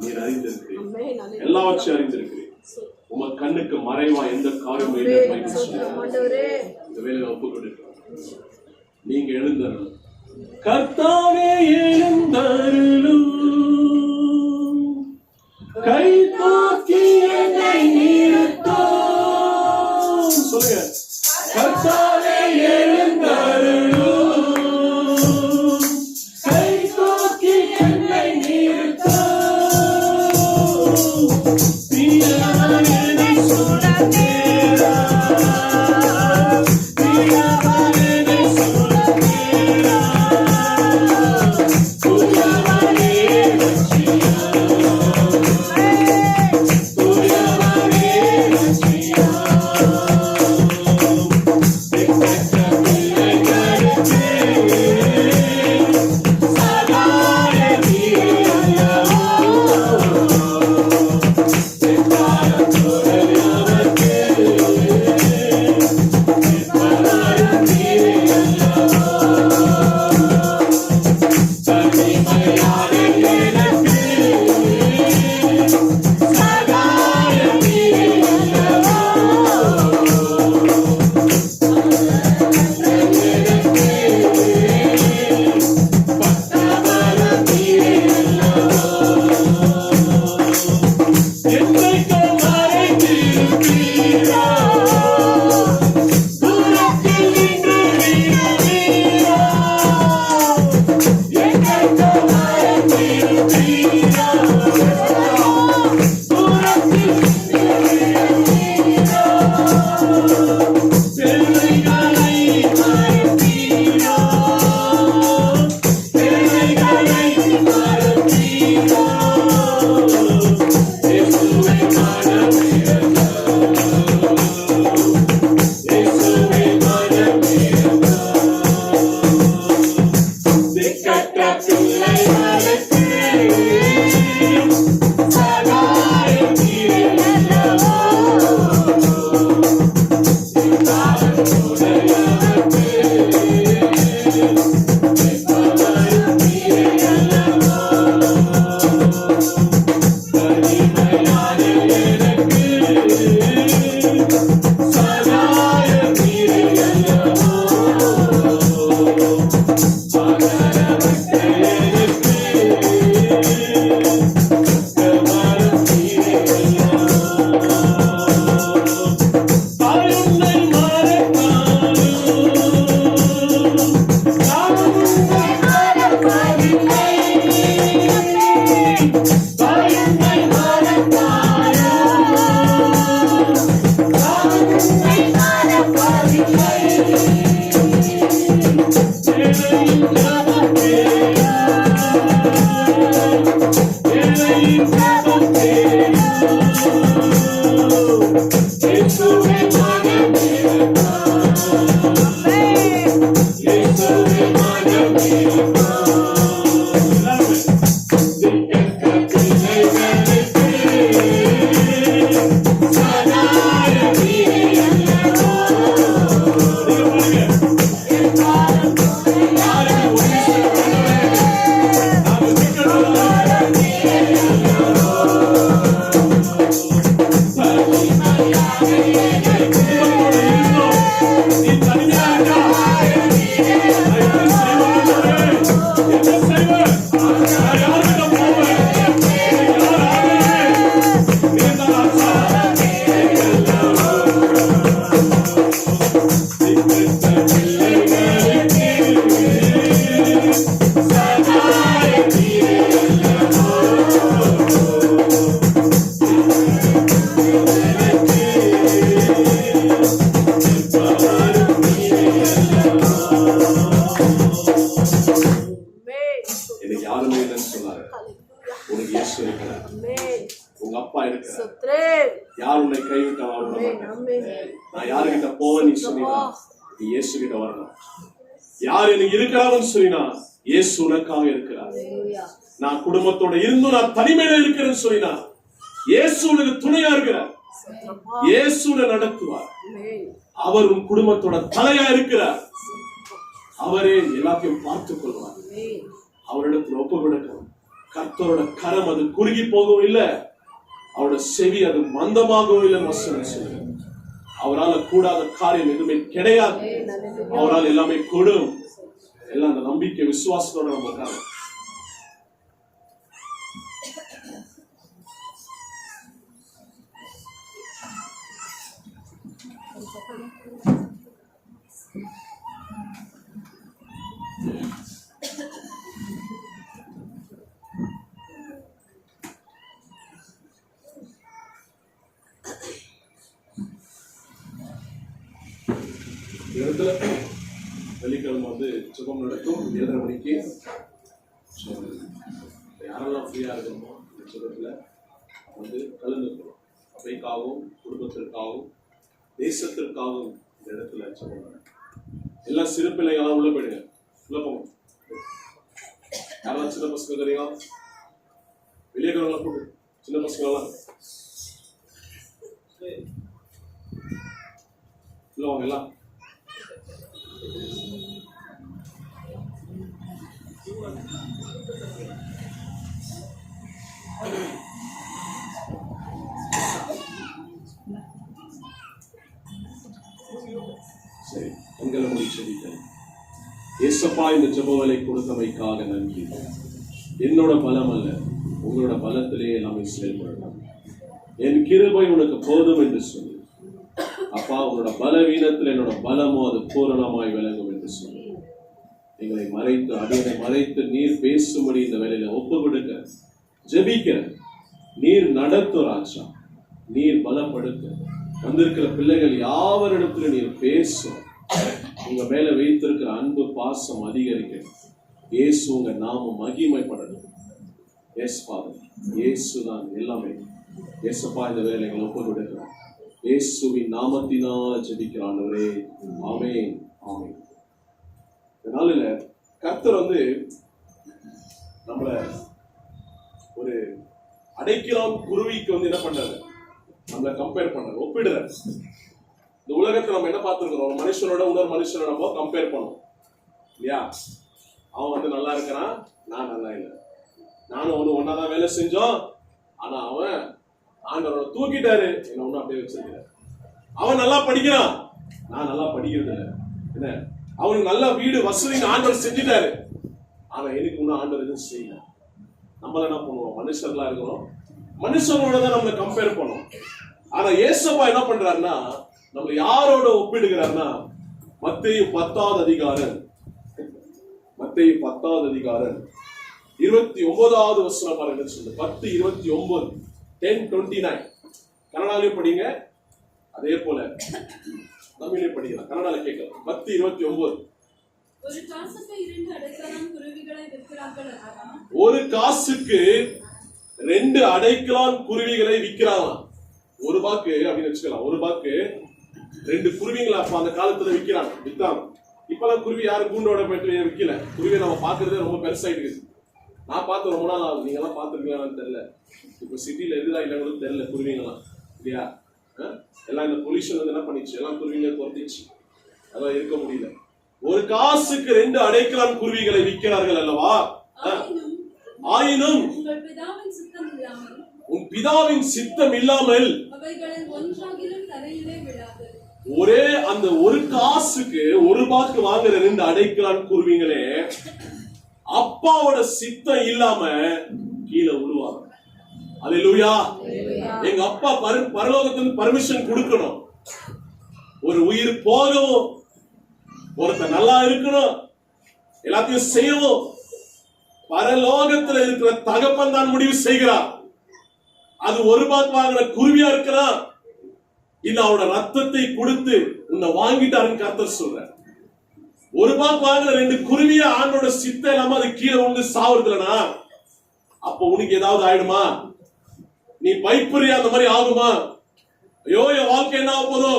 நீர் அறிந்திருக்கிறீர், எல்லாவற்றையும் அறிந்திருக்கிறீர். உமது கண்ணுக்கு மறைவா எந்த காரியமும் இல்லை. இந்த வேலையில ஒப்புக் கொடுக்கிறோம். நீங்க எழுந்தருளும் கர்த்தாவே, எழுந்தருளும் கை தூக்கி என்னை நிறுத்தும். சொல்லுங்க, கர்த்தாவே எழுந்தருளும் கை தூக்கி என்னை நிறுத்தும். தீயவனை சுடத்தேரா, தீயவனை சுடத்தேரா, தூயவனே ரட்சியா. நான் யாருகிட்ட போவேன் நீ சொன்னா நீ இயேசு கிட்ட வரணும். யார் எனக்கு இருக்கிறான்னு சொன்னா இயேசு உனக்காக இருக்கிறார். நான் குடும்பத்தோட இருந்தும் நான் தனிமையில இருக்கிறேன்னு சொன்னா இயேசு உனக்கு துணையா இருக்கிறார். இயேசு நடத்துவார். அவர் உன் குடும்பத்தோட தலையா இருக்கிறார். அவரே எல்லாத்தையும் பார்த்துக் கொள்வார். அவரிடத்தில் ஒப்பு கொடுக்கணும். கர்த்தரோட கரம் அது குறுகி போகவும் இல்லை, அவரோட செவி அது மந்தமாகவும் இல்லை. அவரால் கூடாத காரியம் எதுவுமே கிடையாது. அவரால் எல்லாமே கூடும். எல்லாம் அந்த நம்பிக்கை விசுவாசத்தோட நம்ம காரணம். இடத்துல வெள்ளிக்கிழமை சுபம் நடக்கும் 7:30 மணிக்கு. யாரெல்லாம் ஃப்ரீயா இருக்கணுமோ இந்த சுபத்துல கலந்துக்கணும். அவைக்காகவும் குடும்பத்திற்காகவும் தேசத்திற்காகவும் இந்த இடத்துல சுபம் நடக்கும். எல்லாம் சிறு பிள்ளைங்களாம் உள்ள போயிடுங்க. உள்ள போங்க. யாரெல்லாம் சின்ன பசங்க தெரியுமா? வெளியே போட்டு சின்ன பசங்களாம் உள்ள வாங்க. எல்லாம் சரி, கண்களை மூடி ஜெபிப்போம். இயேசப்பா, இந்த ஜெப வேலை கொடுத்தமைக்காக நன்றி. என்னோட பலம் அல்ல, உங்களோட பலத்திலேயே எல்லாமே செயல்படலாம். என் கிருபை உனக்கு போதும் என்று சொல்லி அப்பா, உன்னோட பலவீனத்தில் என்னோட பலமோ அது பூரணமாய் விளங்கும் என்று சொல்லி எங்களை மறைத்து அடியனை மறைத்து நீர் பேசும்படி இந்த வேலையில ஒப்பு கொடுக்க ஜெபிக்கிற. நீர் நடத்தும் ராஜா, நீர் பலப்படுத்த. வந்திருக்கிற பிள்ளைகள் யாவரிடத்துல நீர் பேசும். உங்க மேல வைத்திருக்கிற அன்பு பாசம் அதிகரிக்க. இயேசு உங்க நாமம் மகிமைப்படணும். எஸ் ஃபாதர், இயேசு தான் எல்லாமே. இயேசுப்பா, இந்த வேலைகளை ஒப்பு கொடுக்கிறோம். இயேசுவின் நாமத்தினால் ஜெபிக்கிறானே. ஆமென், ஆமென். இந்த நாளில கர்த்தர் நம்மள ஒரு அடைக்கலாம் குருவிக்கு என்ன பண்றாரு? நம்மள கம்பேர் பண்றாரு, ஒப்பிடுறாரு. இந்த உலகத்தை நம்ம என்ன பார்த்திருக்கிறோம்? ஒரு மனுஷனோட இன்னொரு மனுஷனை நம்ம கம்பேர் பண்ணோம் இல்லையா? அவன் நல்லா இருக்கிறான், நான் நல்லா இல்லை. நானும் ஒன்னாதான் வேலை செஞ்சோம், ஆனா அவன் ஆண்டவரோட தூக்கிட்டாரு, என்ன ஒண்ணு அப்படியே வச்சிருக்கிறார். அவன் நல்லா படிக்கிறான், நான் நல்லா படிக்கிறது இல்லை. என்ன, அவனுக்கு நல்ல வீடு வசதி ஆண்டவர் செஞ்சுட்டாரு, ஆனா எனக்கு இன்னும் ஆண்டவர் எதுவும் செய்யல. நம்மள என்ன பண்ணுவோம்? மனுஷர்களா இருக்கிறோம், மனுஷங்களோட தான் நம்மளை கம்பேர் பண்ணுவோம். ஆனா இயேசுப்பா என்ன பண்றாருன்னா நம்மளை யாரோட ஒப்பிடுகிறார்னா மத்தேயு 10வது அதிகாரம் 29வது வசனம் பாருங்க. 10:29 10:29 கன்னடாலையும் படிங்க, அதே போல தமிழையும் படிக்கலாம். கன்னடால கேட்கலாம். 10:29 ஒரு காசுக்கு 2 அடைக்கலான் குருவிகளை விற்கிறாங்களாம். ஒரு பாக்கு அப்படின்னு வச்சுக்கலாம். ஒரு பாக்கு 2 குருவிகளை அப்ப அந்த காலத்துல விற்கிறாங்க. இப்பெல்லாம் குருவி யாரும் கூண்டோட போயிட்டு விற்கல. குருவியை நம்ம பாக்குறதே ரொம்ப பெருசாயிட்டு இருக்குது. நான் பார்த்து ரொம்ப நாள் ஆகுது. நீங்க எல்லாம் பார்த்துருக்கீங்களான்னு தெரியல. இப்ப சிட்டில எதுதான் இல்லைன்னு தெரியல குருவிங்கெல்லாம் இல்லையா? எல்லாம் இந்த பொல்யூஷன் என்ன பண்ணிச்சு, எல்லாம் குருவிங்க குறைஞ்சிச்சு. அதான் இருக்க முடியல. ஒரு காசுக்கு 2 அடைக்கலான் குருவிகளை விற்கிறார்கள் அல்லவா? ஆயினும் உன் பிதாவின் சித்தம் இல்லாமல் ஒரே அந்த ஒரு காசுக்கு ஒரு பாக்கு வாங்குற 2 அடைக்கலான் குருவிங்களே அப்பாவோட சித்தம் இல்லாம கீழே விழுவாங்க. அல்லேலூயா. எங்க அப்பா பரலோகத்துக்கு பர்மிஷன் கொடுக்கணும். ஒரு உயிர் போகவும், ஒருத்தர் நல்லா இருக்கணும், எல்லாத்தையும் செய்யவும் பரலோகத்துல இருக்கிற தகப்பன் தான் முடிவு செய்கிறார். அது ஒரு பாக்கு வாங்கின குருவியா இருக்கலாம், இல்ல அவனோட ரத்தத்தை கொடுத்து உன்னை வாங்கிட்டாருன்னு கர்த்தர் சொல்ற. ஒரு பாக்கு வாங்கின 2 குருவியா ஆண்டோட சித்தம் இல்லாம அது கீழே வந்து சாவுறதுலனா அப்ப உனக்கு ஏதாவது ஆயிடுமா? நீ பயப்படுறியா? அந்த மாதிரி ஆகுமா? ஐயோ என் வாழ்க்கை என்ன ஆக போதோ,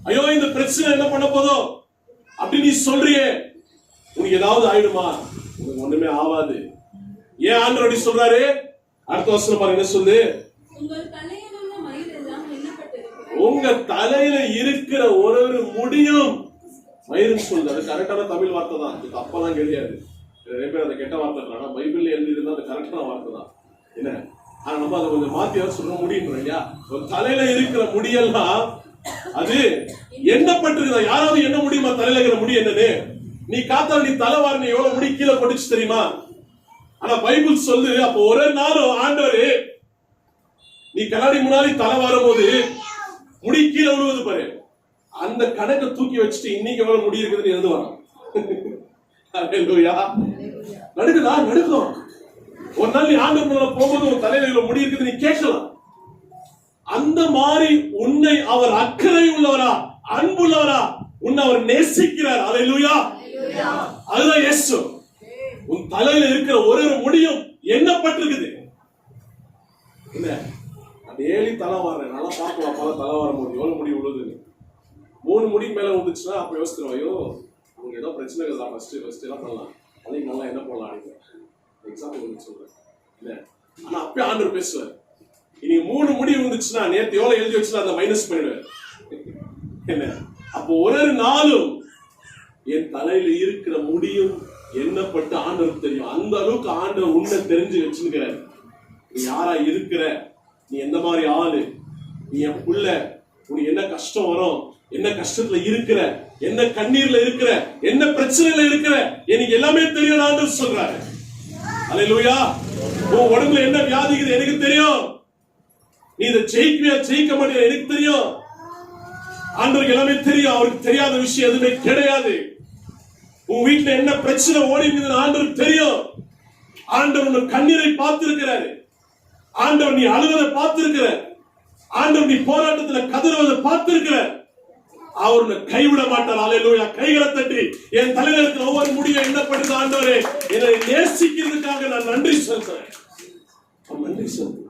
ஐயோ இந்த பிரச்சனை என்ன பண்ண போதோ அப்படி நீ சொல்றியே, உனக்கு ஏதாவது ஆயிடுமா? உனக்கு ஒண்ணுமே ஆகாது. ஏன் ஆண்டவர் அப்படி சொல்றாரு? அடுத்த வசனம் பாருங்க என்ன சொல்லுது? உங்க தலையில இருக்கிற ஒரு முடியும் மயிர்னு சொல்லுது. அது கரெக்டான தமிழ் வார்த்தை தான், இது தப்பெல்லாம் கிடையாது. நிறைய பேர் அதை கெட்ட வார்த்தை, ஆனா பைபிள்ல எழுதி இருந்தா அது கரெக்டான வார்த்தை தான். என்ன ஆனா நம்ம அதை கொஞ்சம் மாத்தி சொல்ற முடியும் இல்லையா? ஒரு தலையில இருக்கிற முடியெல்லாம் அது எண்ணப்பட்டிருக்குதா? யாராவது என்ன முடியுமா தலையில இருக்கிற முடி என்னன்னு? நீ காத்தால நீ தலைவாரி எவ்வளவு முடி கீழே கொட்டுச்சு தெரியுமா? ஆனா பைபிள் சொல்லு, அப்போ ஒரு நாளும் ஆண்டவர் நீ கண்ணாடி முன்னாடி தலை வரும் போது முடி கீழே விழுவது பாரு, அந்த கணக்கை தூக்கி வச்சுட்டு இன்னைக்கு எவ்வளவு முடி இருக்குதுன்னு எழுந்து வரான். நடுக்குதா? நடுக்கும். ஒரு நாள் நீ ஆண்டவர் போகும்போது உன் தலையில இவ்வளவு முடி இருக்குது நீ கேட்கலாம். அந்த மாதிரி உன்னை அவர் அக்கறை உள்ளவரா, அன்புள்ளவரா, உன்னை அவர் நேசிக்கிறார். அல்லேலூயா. அதுதான் இயேசு. உன் தலையில இருக்கிற ஒரு முடியும் எண்ணப்பட்டிருக்குது. என்ன டெய்லி தலை வாடுறேன், நல்லா பார்க்கலாம் பல தலை வரும் போது எவ்வளவு முடி விழுதுன்னு. 3 முடி மேல வந்துச்சுன்னா அப்ப யோசிக்கிறோம், ஐயோ உங்களுக்கு ஏதோ பிரச்சனை இருக்குதா, ஃபர்ஸ்ட் எல்லாம் பண்ணலாம், அதுக்கு நல்லா என்ன பண்ணலாம் எக்ஸாம்பிள் சொல்றேன். இல்ல ஆனா அப்பயே ஆண்டவர் பேசுவார், இன்னைக்கு 3 முடி வந்துச்சுன்னா நேற்று எவ்வளவு எழுதி வச்சுன்னா அதை மைனஸ் பண்ணிடுவார். என்ன அப்போ ஒரு நாளும் என் தலையில இருக்கிற முடியும் எண்ணப்பட்டு ஆண்டவருக்கு தெரியும். அந்த அளவுக்கு ஆண்டவர் உன்னை தெரிஞ்சு வச்சிருக்கிறார். நீ யாரா இருக்கிற, நீ எந்த மாதிரி ஆளு, நீ என் புள்ள, உனக்கு என்ன கஷ்டம் வரும், என்ன கஷ்டத்துல இருக்கிற, என்ன கண்ணீர்ல இருக்கிற, என்ன பிரச்சனையில இருக்கிற, எனக்கு எல்லாமே தெரியும் ஆண்டவர் சொல்றாரு. அல்லேலூயா. உன் உடம்புல என்ன வியாதி இருக்குது எனக்கு தெரியும். நீ இதை ஜெயிக்க மாட்டேங்க எனக்கு தெரியும். ஆண்டவருக்கு எல்லாமே தெரியும். அவருக்கு தெரியாத விஷயம் எதுவுமே கிடையாது. உன் வீட்டுல என்ன பிரச்சனை ஓடி இருக்குதுன்னு ஆண்டவருக்கு தெரியும். ஆண்டவர் உன் கண்ணீரை பார்த்திருக்கிறாரு. ஆண்டவர் நீ அழுவதை பார்த்திருக்கிற. ஆண்டவர் நீ போராட்டத்துல கதறுவதை பார்த்திருக்கிற. அவர் உன்னை கைவிட மாட்டார். அல்லேலூயா. கைகளை தட்டி என் தலையில இருக்கிற ஒவ்வொரு முடியும் எண்ணப்படுது. ஆண்டவரே என்னை நேசிக்கிறதுக்காக நான் நன்றி சொல்றேன். நன்றி சொல்றேன்.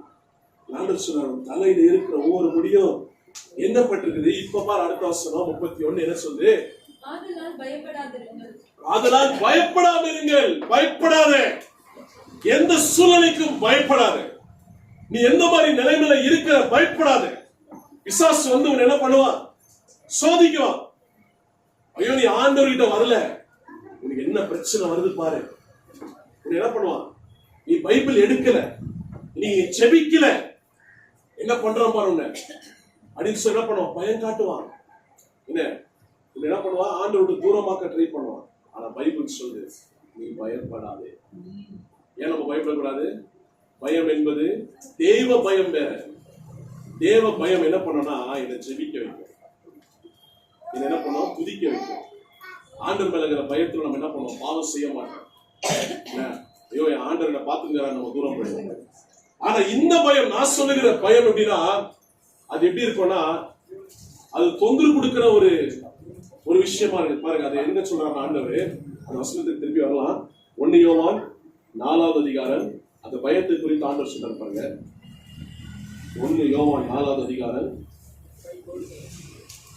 ஆண்டவர் சொன்னார் தலையில இருக்கிற ஒவ்வொரு முடியும் எண்ணப்பட்டிருக்குது. இப்ப பார் அடுத்த வசனம் 31 என்ன சொல்லுது? ஆதலால் பயப்படாதிருங்கள். பயப்படாதே. எந்த சூழ்நிலைக்கும் பயப்படாதே. நீ எந்த மாதிரி நிலைமையில இருக்கிற பயப்படாதே. பிசாசு வந்து உன்னை என்ன பண்ணுவான்? சோதிக்குவான். ஐயோ நீ ஆண்டவர்கிட்ட வரல, உனக்கு என்ன பிரச்சனை வருது பாரு. உன்னை என்ன பண்ணுவான்? நீ பைபிள் எடுக்கல, நீ செபிக்கல, என்ன பண்றான் பாரு உன்னை அப்படின்னு சொல்லி என்ன பண்ணுவான்? பயம் காட்டுவான். என்ன பண்ணுவான்? ஆண்டவரோட தூரமாக்க ட்ரை பண்ணுவான். ஆனா பைபிள் சொல்லுது நீ பயப்படாதே. ஏன் நம்ம பயப்படக்கூடாது? பயம் என்பது தேவ பயம் வேற. தேவ பயம் என்ன பண்ணனா என்னை ஜெபிக்க வைக்கும், என்ன என்ன பண்ணுவோம்? துதிக்க வைக்கும். ஆண்டவர் மேல இருக்கிற பயத்துல நம்ம என்ன பண்ணுவோம்? பாவம் செய்ய மாட்டோம். ஐயோ என் ஆண்டவர் என்ன பாத்துக்கிறார் நம்ம தூரம் போயிடுவோம். ஆனா இந்த பயம், நான் சொல்லுகிற பயம் எப்படின்னா அது எப்படி இருக்கும்னா அது தொந்தரவு கொடுக்கிற ஒரு விஷயமா இருக்கு. பாருங்க அது என்ன சொல்றாங்க ஆண்டவர். அந்த வசனத்துக்கு திருப்பி வரலாம். 1 யோவான் 4வது அதிகாரம் அந்த பயத்தை குறித்து ஆண்டவர் சொல்றாரு பாருங்க. 1 யோவான் 4வது அதிகாரம்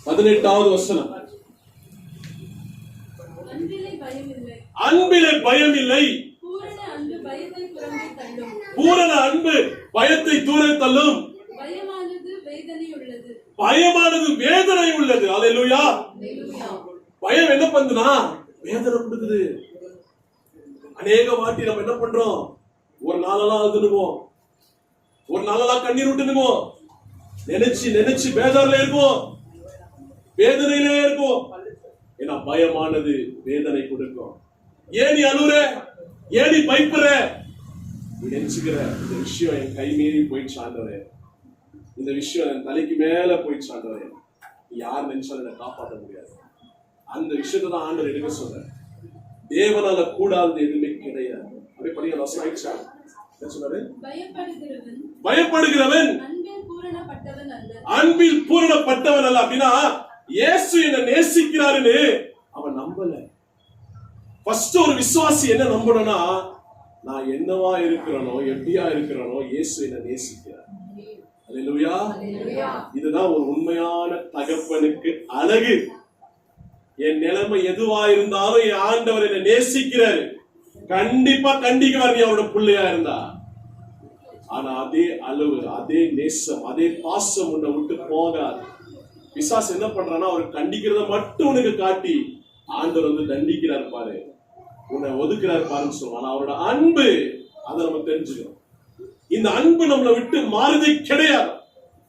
18வது வசனம். அன்பிலே பயம் இல்லை, பூரண அன்பு பயத்தை தூர தள்ளும், பயமானது வேதனை உள்ளது. அல்லேலூயா. பயம் என்ன பண்ணுதுன்னா வேதனை கொடுக்குது. அநேக வாட்டி நம்ம என்ன பண்றோம்? ஒரு நாளெல்லாம் அழுதுனுவோம், ஒரு நாளெல்லாம் கண்ணீர் விட்டுனுவோம், நினைச்சு பேதாரில இருக்கும், வேதனையிலே இருக்கும். ஏன்னா பயமானது வேதனை கொடுக்கும். ஏன் நீ அழுற? ஏன் நீ பயப்படுற? நீ நினைச்சுக்கிற இந்த விஷயம் என் கை மீறி போயிடுச்சு ஆண்டவரே, இந்த விஷயம் என் தலைக்கு மேல போயிடுச்சு ஆண்டவரே, யார் நினைச்சாலும் என்னை காப்பாற்ற முடியாது. அந்த விஷயத்தை தான் ஆண்டவர் எடுக்க சொல்ற. தேவனால கூடாதது எதுவுமே கிடையாது. அப்படி படிக்க வசனம் ஆயிடுச்சா? என்ன சொன்னாரு? பயப்படுகிறவன் அன்பில் பூரணப்பட்டவன் அல்ல. அப்படின்னா இயேசு என்ன நேசிக்கிறாருன்னு அவன் நம்பல. ஃபர்ஸ்ட் ஒரு விசுவாசி என்ன நம்பணும்னா நான் என்னவா இருக்கிறனோ எப்படியா இருக்கிறனோ இயேசு என்ன நேசிக்கிறார். அல்லேலூயா. இதுதான் ஒரு உண்மையான தகப்பனுக்கு அழகு. என் நிலைமை எதுவா இருந்தாலும் என் ஆண்டவர் என்னை நேசிக்கிறாரு, கண்டிப்பா கண்டிக்குவார் நீ அவரோட பிள்ளையா இருந்தா. ஆனா அதே அளவு, அதே நேசம், அதே பாசம் உன்னை விட்டு போகாது. பிசாசு என்ன பண்றான்னா அவர் கண்டிக்கிறத மட்டும் உனக்கு காட்டி ஆண்டவர் வந்து தண்டிக்கிறார் பாரு, உன்னை ஒதுக்குறாரு பாருன்னு சொல்லுவான். அவரோட அன்பு, அதை நம்ம தெரிஞ்சுக்கணும். இந்த அன்பு நம்மளை விட்டு மாறுதே கிடையாது.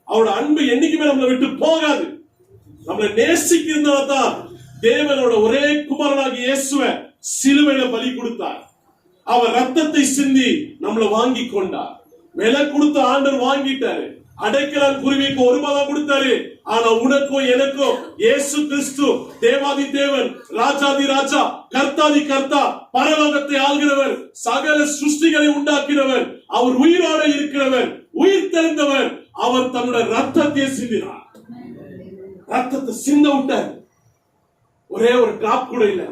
அவரோட அன்பு என்னைக்குமே நம்மளை விட்டு போகாது. நம்மளை நேசிக்கிறதுனால தான் தேவனோட ஒரே குமாரனாகிய இயேசுவை சிலுவையில பலி கொடுத்தார். அவர் ரத்தத்தை சிந்தி நம்மளை வாங்கி கொண்டார். விலை கொடுத்த ஆண்டவர் வாங்கிட்டாரு. அடைக்கலான் குருவிக்கு ₹1 கொடுத்தாரு. ஆனா உனக்கும் எனக்கும் இயேசு கிறிஸ்து தேவாதி தேவன், ராஜாதி ராஜா, கர்த்தாதி கர்த்தா, பரலோகத்தை ஆள்கிறவர், சகல சிருஷ்டிகளை உண்டாக்கினவர், அவர் உயிரோட இருக்கிறவர், உயிர் தெழுந்தவர். அவர் தன்னுடைய ரத்தத்தை சிந்தினார். ரத்தத்தை சிந்த விட்டார். ஒரே ஒரு டிராப் கூட இல்ல,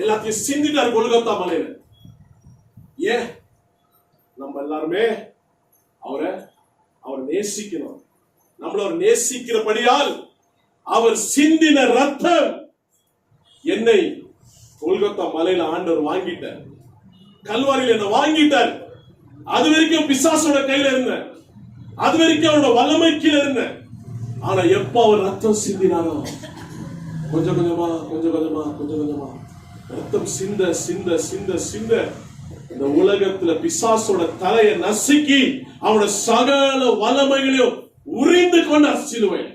எல்லாத்தையும் சிந்திட்டார் கொல்கத்தா மலையில. ஏன்? நம்ம எல்லாருமே அவர் நேசிக்கணும். நம்மள அவர் நேசிக்கிறபடியால் அவர் சிந்தின ரத்தம் என்னை கொல்கத்தா மலையில ஆண்டவர் வாங்கிட்டார். கல்வாரியில் என்ன வாங்கிட்டார். அது வரைக்கும் பிசாசோட கையில இருந்தேன், அது வரைக்கும் அவரோட வல்லமை கீழ இருந்தேன். ஆனா எப்ப அவர் ரத்தம் சிந்தினாரோ, கொஞ்சம் கொஞ்சமா ரத்தம் சிந்த சிந்த சிந்த சிந்த இந்த உலகத்துல பிசாசோட தலையை நசுக்கி அவனோட சகல வல்லமைகளையும் உறிந்து கொண்டார் சிலுவையில்.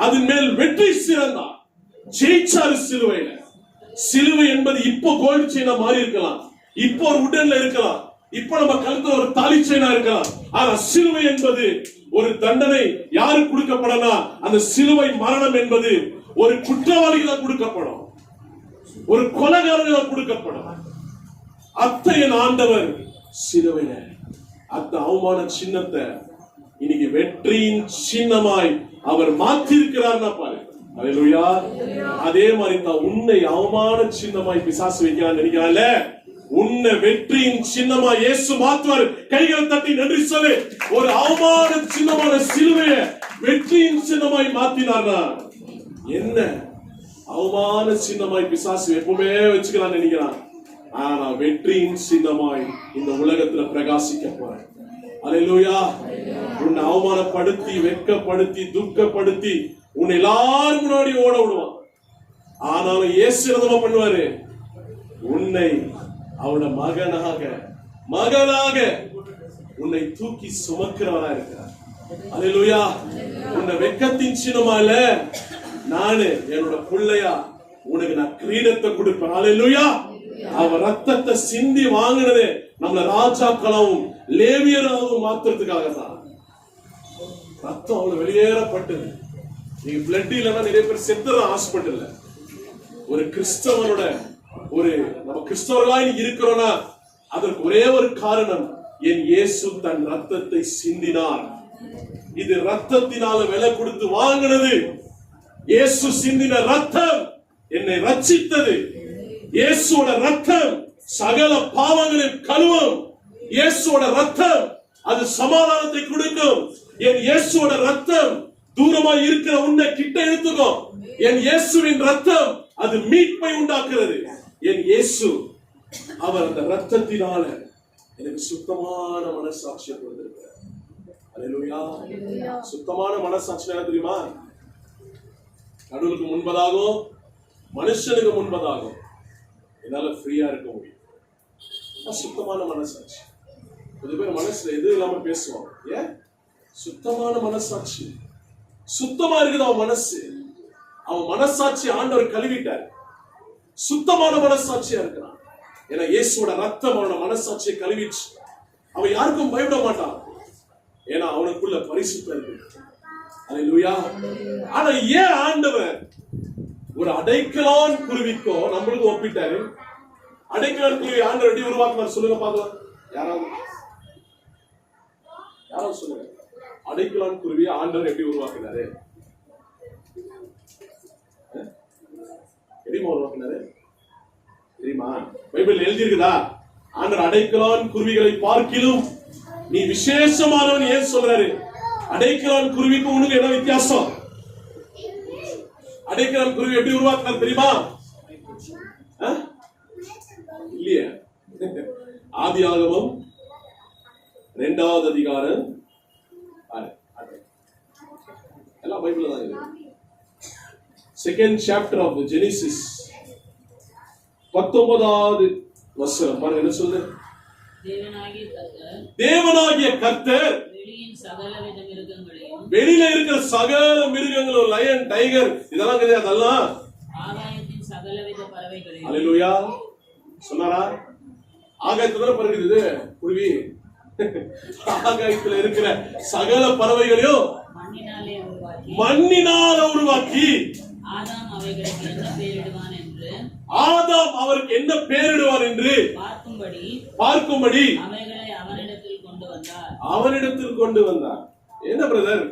அதன் மேல் வெற்றி சிறந்தார், ஜெயிச்சாரு சிலுவையில. சிலுவை என்பது இப்போ கோல்டு செயினா மாறி இருக்கலாம், இப்போ ஒரு உடல்ல இருக்கலாம், இப்போ நம்ம கழுத்துல ஒரு தாலி செயினா இருக்கலாம். ஆனா சிலுவை என்பது ஒரு தண்டனை யாருக்கு கொடுக்கப்படனா, அந்த சிலுவை மரணம் என்பது ஒரு குற்றவாளிகளுக்கு கொடுக்கப்படும், ஒரு கொலைகாரர்களுக்கு கொடுக்கப்படும். அத்தையின் ஆண்டவர் சிலுவையில அந்த அவமான சின்னத்தை இன்னைக்கு வெற்றியின் சின்னமாய் அவர் மாற்றி இருக்கிறார் பாரு. அல்லேலூயா. அதே மாதிரி தான் உன்னை அவமான சின்னமாய் பிசாசு வைக்கிறான்னு நினைக்கிறான்ல, உன்னை வெற்றியின் சின்னமா இயேசு மாற்றுவார். கைகளை தட்டி நன்றி சொல்லு. ஒரு அவமான சின்னமான சிலுவையை வெற்றியின் சின்னமாய் மாத்தினார்னா என்ன? அவமான சின்னமாய் பிசாசு எப்பவுமே வச்சுக்கிறான் நினைக்கிறான். ஆனா வெற்றியின் சின்னமாய் இந்த உலகத்துல பிரகாசிக்க போறேன். அல்லேலூயா. உன்னை அவமானப்படுத்தி, வெட்கப்படுத்தி, துக்கப்படுத்தி உன்னை எல்லாரும் முன்னாடி ஓட விடுவான். ஆனாலும் இயேசு என்னமா பண்ணுவாரு? உன்னை அவனோட மகனாக உன்னை தூக்கி சுமக்கிறவரா இருக்கிறார். அல்லேலூயா. உன்னை வெட்கத்தின் சின்னமா இல்ல, நானு என்னோட பிள்ளையா உனக்கு நான் கிரீடத்தை கொடுப்பேன். அல்லேலூயா. அவர் ரத்தத்தை சிந்தி வாங்கினது நம்மள ராஜாக்களாவும் லேவியராகவும் மாத்துறதுக்காக தான். ரத்தம் அவ்வளவு வெளியேறப்பட்டது. நீங்க பிளட் இல்லைன்னா நிறைய பேர் செத்துற ஹாஸ்பிட்டல்ல. ஒரு கிறிஸ்தவனோட நம்ம கிறிஸ்தவர்களாய் இருக்கிறோம்னா அதற்கு ஒரே ஒரு காரணம், என் இயேசு தன் ரத்தத்தை சிந்தினார். இது ரத்தத்தினால விலை கொடுத்து வாங்கினது. இயேசு சிந்தின ரத்தம் என்னை ரட்சித்தது. இயேசுவோட ரத்தம் சகல பாவங்களையும் கழுவும். இயேசுவோட ரத்தம் அது சமாதானத்தை கொடுக்கும். என் இயேசுவோட ரத்தம் தூரமா இருக்கிற உன்னை கிட்ட எடுத்துக்கோ. என் இயேசுவின் ரத்தம் அது மீட்பை உண்டாக்குறது. என் இயேசு அவர் அந்த ரத்தத்தினால எனக்கு சுத்தமான மனசாட்சியை கொடுத்திருக்கிறார். அல்லேலூயா. சுத்தமான மனசாட்சி என்ன தெரியுமா? கடவுளுக்கு முன்பதாகும் மனுஷனுக்கு முன்பதாகும் என்னால ஃப்ரீயா இருக்க முடியும். சுத்தமான மனசாட்சி. கொஞ்ச பேர் மனசுல எது இல்லாம பேசுவான். ஏன்? சுத்தமான மனசாட்சி. சுத்தமா இருக்குது அவன் மனசு. அவன் மனசாட்சி ஆண்டவர் கழுவிட்டார். சுத்தமான மனசாட்சியா இருக்கிறான். ஏன்னா இயேசுவோட ரத்தம் அவனோட மனசாட்சியை கழுவிச்சு. அவன் யாருக்கும் பயப்பட மாட்டான். ஏன்னா அவனுக்குள்ள பரிசுத்தம் இருக்கு. அல்லேலூயா. ஆனா ஏன் ஆண்டவர் ஒரு அடைக்கலான் குருவிக்கோ நம்மளுக்கு ஒப்பிட்டாரு? அடைக்கலான் குருவி ஆண்டவர் எப்படி உருவாக்குவார் சொல்லுங்க பார்க்கலாம். யாராவது சொல்லுங்க. அடைக்கலான் குருவி ஆண்டவர் எப்படி உருவாக்குனாரு? எப்படிமா உருவாக்குனாரு தெரியுமா? பைபிள் எழுதி இருக்குதா? ஆண்டவர் அடைக்கலான் குருவிகளை பார்க்கிலும் நீ விசேஷமானவன் ஏன் சொல்றாரு? அடைக்கலான் குருவிக்கும் உனக்கு என்ன வித்தியாசம்? அடைக்கலான் குருவி எப்படி உருவாக்குறாரு தெரியுமா? இல்லையே. ஆதியாகமம் 2வது அதிகாரம் எல்லாம் பைபிள்ல தான் இருக்கு. 2nd chapter of Genesis 19வது வசனம் பாருங்க என்ன சொல்லுது? தேவனாகிய கர்த்தர் வெளியில இருக்கிற சகல மிருகங்களும், லயன், டைகர் இதெல்லாம் கிடையாது, அதெல்லாம் ஆகாயத்தின் சகலவித பறவைகளையும். அல்லேலூயா சொன்னாரா? ஆகாயத்துல பறக்குது குருவி. ஆகாயத்துல இருக்கிற சகல பறவைகளையும் மண்ணினால உருவாக்கி ஆதாம் அவைகளுக்கு என்ன பெயரிடுவான் என்று ஆதாம் அவருக்கு என்ன பெயரிடுவார் என்று பார்க்கும்படி அவைகளை அவனிடத்தில் கொண்டு வந்தார். என்ன பிரதர்,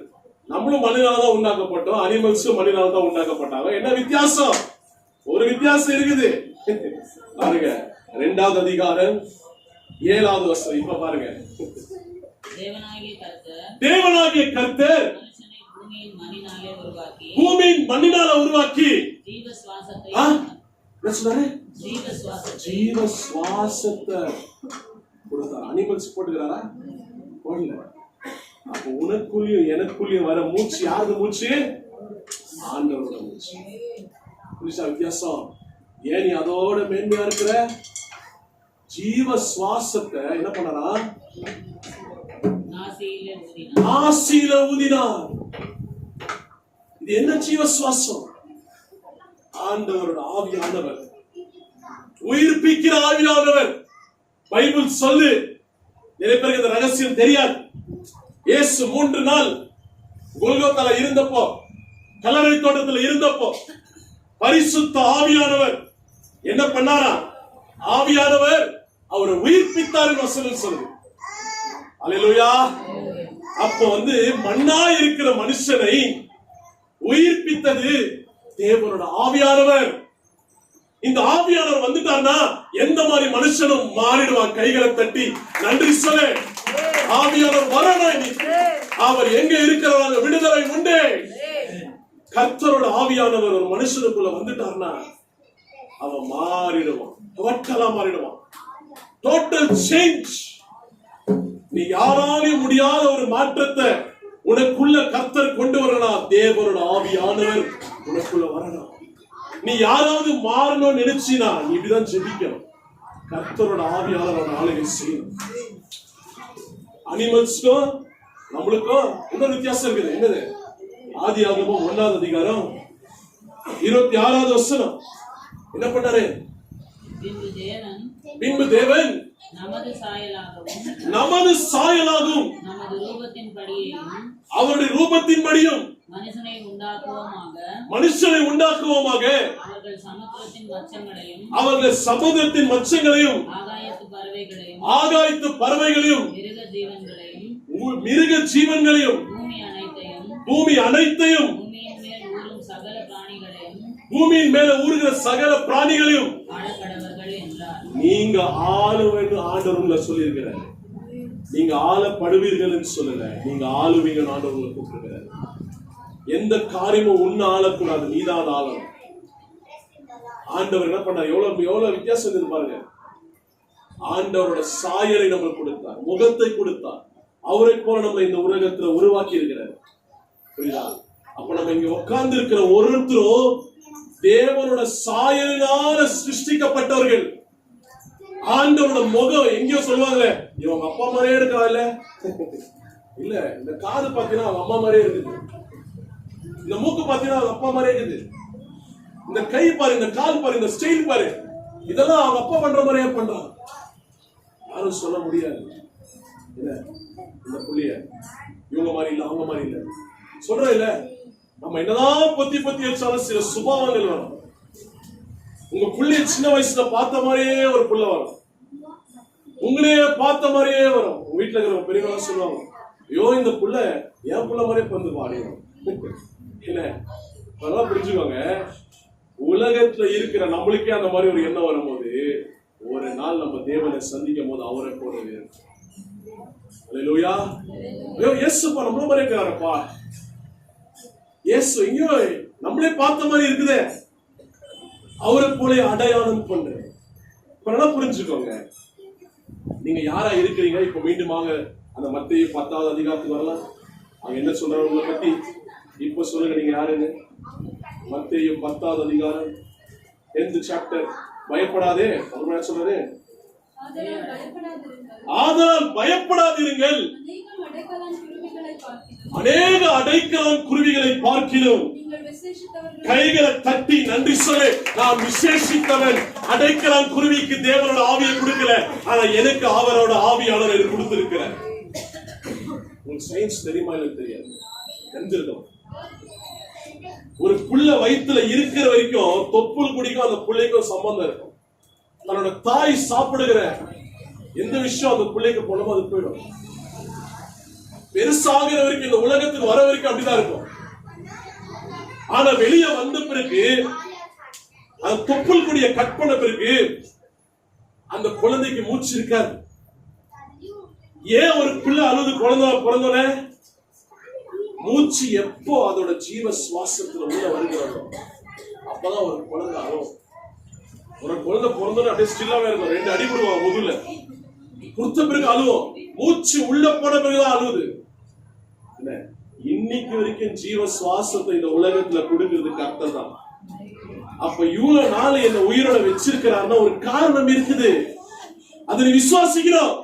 நம்மளும் மண்ணினால தான் உண்டாக்கப்பட்டோம், அனிமல்ஸும் மண்ணினால தான் உண்டாக்கப்பட்டாங்க. என்ன வித்தியாசம்? ஒரு வித்தியாசம் இருக்குது பாருங்க. 2வது அதிகாரம் 7வது வசனம் இப்ப பாருங்க. தேவனாகிய கர்த்தர் பூமியின் மண்ணினால உருவாக்கி ஜீவ சுவாசத்தை கொடுத்தார். அனிமல்ஸ் போட்டுக்கிறாரா? போடல. அப்ப உனக்குள்ளயும் எனக்குள்ளயும் வர மூச்சு யாரு மூச்சு? ஆண்டவரோட மூச்சு. புரியுதா வித்தியாசம்? ஏன் நீ அதோட மேன்மையா இருக்கிற? ஜீவ சுவாசத்தை என்ன பண்ணறா? நாசியில ஊதினார். இது என்ன ஜீவ சுவாசம்? ஆண்டவரோட ஆவியானவர், உயிர்ப்பிக்கிற ஆவியானவர். பைபிள் சொல்லு, நிறைய பேருக்கு இந்த ரகசியம் தெரியாது. இயேசு 3 நாள் கோல்கோத்தால இருந்தப்போ, கல்லறை தோட்டத்தில் இருந்தப்போ, பரிசுத்த ஆவியானவர் என்ன பண்ணாரா? ஆவியானவர் அவரை உயிர்ப்பித்தார் வசனம் சொல்லுது. அல்லேலூயா. அப்போ மண்ணா இருக்கிற மனுஷனை உயிர்ப்பித்தது தேவனோட ஆவியானவர். இந்த ஆவியானவர் வந்துட்டார்னா எந்த மாதிரி மனுஷனும் மாறிடுவான். கைகளை தட்டி நன்றி சொல்லு. ஆவியானவர் வரணும். அவர் எங்க இருக்கிறாங்க விடுதலை உண்டு. கர்த்தரோட ஆவியானவர் ஒரு மனுஷனுக்குள்ள வந்துட்டார்னா அவன் மாறிடுவான், டோட்டலா மாறிடுவான். Total change. நீ யாராலையும் முடியாத ஒரு மாற்றத்தை உனக்குள்ள கர்த்தர் கொண்டு வரணும். தேவனோட ஆவியானவர் உனக்குள்ள வரணும். நீ யாராவது மாறணும்னு நினைச்சினா நீ இப்படிதான் ஜெபிக்கணும். கர்த்தரோட ஆவியானவர் ஆளுகை செய்யணும். அனிமல்ஸ்க்கும் நம்மளுக்கும் இன்னொரு வித்தியாசம் இருக்குது. என்னது? ஆதியாகமம் 1வது அதிகாரம் 26வது வசனம் என்ன பண்ணாரு? பின்பு தேவன் நமது சாயலாகவும் அவருடைய ரூபத்தின்படியும் மனுஷனை உண்டாக்குவோமாக, அவர்கள் சமுத்திரத்தின் மச்சங்களையும் ஆகாயத்து பறவைகளையும் மிருக ஜீவன்களையும் பூமி அனைத்தையும் பூமியின் மேல ஊறுகிற சகல பிராணிகளையும் நீங்க ஆளுவீங்க ஆண்டவர்களை சொல்லியிருக்கிறார். நீங்க ஆளப்படுவீர்கள் சொல்லல, நீங்க ஆளுவீங்க ஆண்டவர்களை கூப்பிட்டுருக்கிறார். எந்த காரியமும் உன்ன ஆளக்கூடாது, நீதான் ஆளணும். ஆண்டவர் என்ன பண்ணார்? எவ்வளவு வித்தியாசம் இருக்கு பாருங்க. ஆண்டவரோட சாயலை நம்மளுக்கு கொடுத்தார், முகத்தை கொடுத்தார். அவரை போல நம்மளை இந்த உலகத்துல உருவாக்கி இருக்கிறார். புரியுதா? அப்ப நம்ம இங்க உட்கார்ந்து இருக்கிற ஒருத்தரும் தேவனோட சாயலினால சிருஷ்டிக்கப்பட்டவர்கள். ஆண்டவரோட முகம் எங்கேயோ சொல்லுவாங்க, இவங்க அப்பா மாதிரியே இருக்காங்கல்ல. இல்ல, இந்த காது பாத்தீங்கன்னா அவங்க அம்மா மாதிரியே இருக்குது. இந்த மூக்கு பாத்தீங்கன்னா அவங்க அப்பா மாதிரியே இருக்குது. இந்த கை பாரு, இந்த கால் பாரு, இந்த ஸ்டைல் பாரு, இதெல்லாம் அவங்க அப்பா பண்ற மாதிரியே பண்றாங்க. யாரும் சொல்ல முடியாது. இல்ல, இந்த புள்ளிய இவங்க மாதிரி இல்ல, அவங்க மாதிரி இல்ல சொல்ற இல்ல. நம்ம என்னதான் பொத்தி வச்சாலும் சில சுபாவங்கள் வரும். உங்க புள்ளைய சின்ன வயசுல பார்த்த மாதிரியே ஒரு புள்ள வரும், உங்களையே பார்த்த மாதிரியே வரும். உங்க வீட்டுல இருக்கிற பெரியவங்க சொல்லுவாங்க, ஐயோ இந்த புள்ள என் புள்ள மாதிரியே வந்து பாடிடும். இல்ல, அதெல்லாம் புரிஞ்சுக்கோங்க. உலகத்துல இருக்கிற நம்மளுக்கே அந்த மாதிரி ஒரு எண்ணம் வரும்போது ஒரு நாள் நம்ம தேவனை சந்திக்கும் போது அவரை போலவே இருக்கும். அல்லேலூயா. ஐயோ இயேசுப்பா நம்மள மாதிரி இருக்காரப்பா, இயேசு எங்கேயோ நம்மளே பார்த்த மாதிரி இருக்குதே, அவரை போல அடையாளம் பண்றேன். இப்ப நல்லா புரிஞ்சுக்கோங்க, நீங்க யாரா இருக்கிறீங்க. இப்ப மீண்டுமாக அந்த மத்தேயு 10வது அதிகாரத்துக்கு வரலாம். அவங்க என்ன சொல்றாங்க உங்களை பத்தி இப்ப சொல்லுங்க, நீங்க யாருன்னு. மத்தேயு 10வது அதிகாரம் 10th chapter. பயப்படாதே என்ன சொல்றாரு? ஆதலால் பயப்படாதிருங்கள், அநேக அடைக்கலான் குருவிகளை பார்க்கிலும் கைகளை தட்டி நன்றி சொல்லு, நான் விசேஷித்தவன். அடைக்கலான் குருவிக்கு தேவனோட ஆவியை கொடுக்கல, ஆனா எனக்கு அவரோட ஆவியாளர் எனக்கு கொடுத்திருக்கிறார். உங்களுக்கு சயின்ஸ் தெரியுமா எனக்கு தெரியாது, தெரிஞ்சிருக்கோம். ஒரு புள்ள வயிற்றுல இருக்கிற வரைக்கும் தொப்புள் குடிக்கும் அந்த பிள்ளைக்கும் சம்பந்தம் இருக்கும். தன்னோட தாய் சாப்பிடுகிற எந்த விஷயம் அந்த பிள்ளைக்கு போனோமோ அது போயிடும். பெருசாகிற வரைக்கும், இந்த உலகத்துக்கு வர வரைக்கும் அப்படிதான் இருக்கும். ஆனா வெளியே வந்த பிறகு அந்த தொப்புள் கொடிய கட் பண்ண பிறகு அந்த குழந்தைக்கு மூச்சு இருக்காது. ஏன் ஒரு பிள்ளை அழுது குழந்தை பிறந்தோட மூச்சு எப்போ அதோட ஜீவ சுவாசத்துல உள்ள வருகிறதோ அப்பதான் ஒரு குழந்தை அழுவும். ஒரு குழந்தை பிறந்தோட அப்படியே ஸ்டில்லாவே இருக்கும், 2 அடி விடுவான் முதுல, குடுத்த பிறகு அழுவோம். மூச்சு உள்ள போன பிறகுதான் அழுவுது. இன்னைக்கு வரைக்கும் ஜீவ சுவாசத்தை இந்த உலகத்துல கொடுக்கிறது கர்த்தர் தான். அப்ப இவ்வளவு நாள் என்ன உயிரோட வச்சிருக்கிறாருன்னா ஒரு காரணம் இருக்குது, அதை விசுவாசிக்கிறோம்.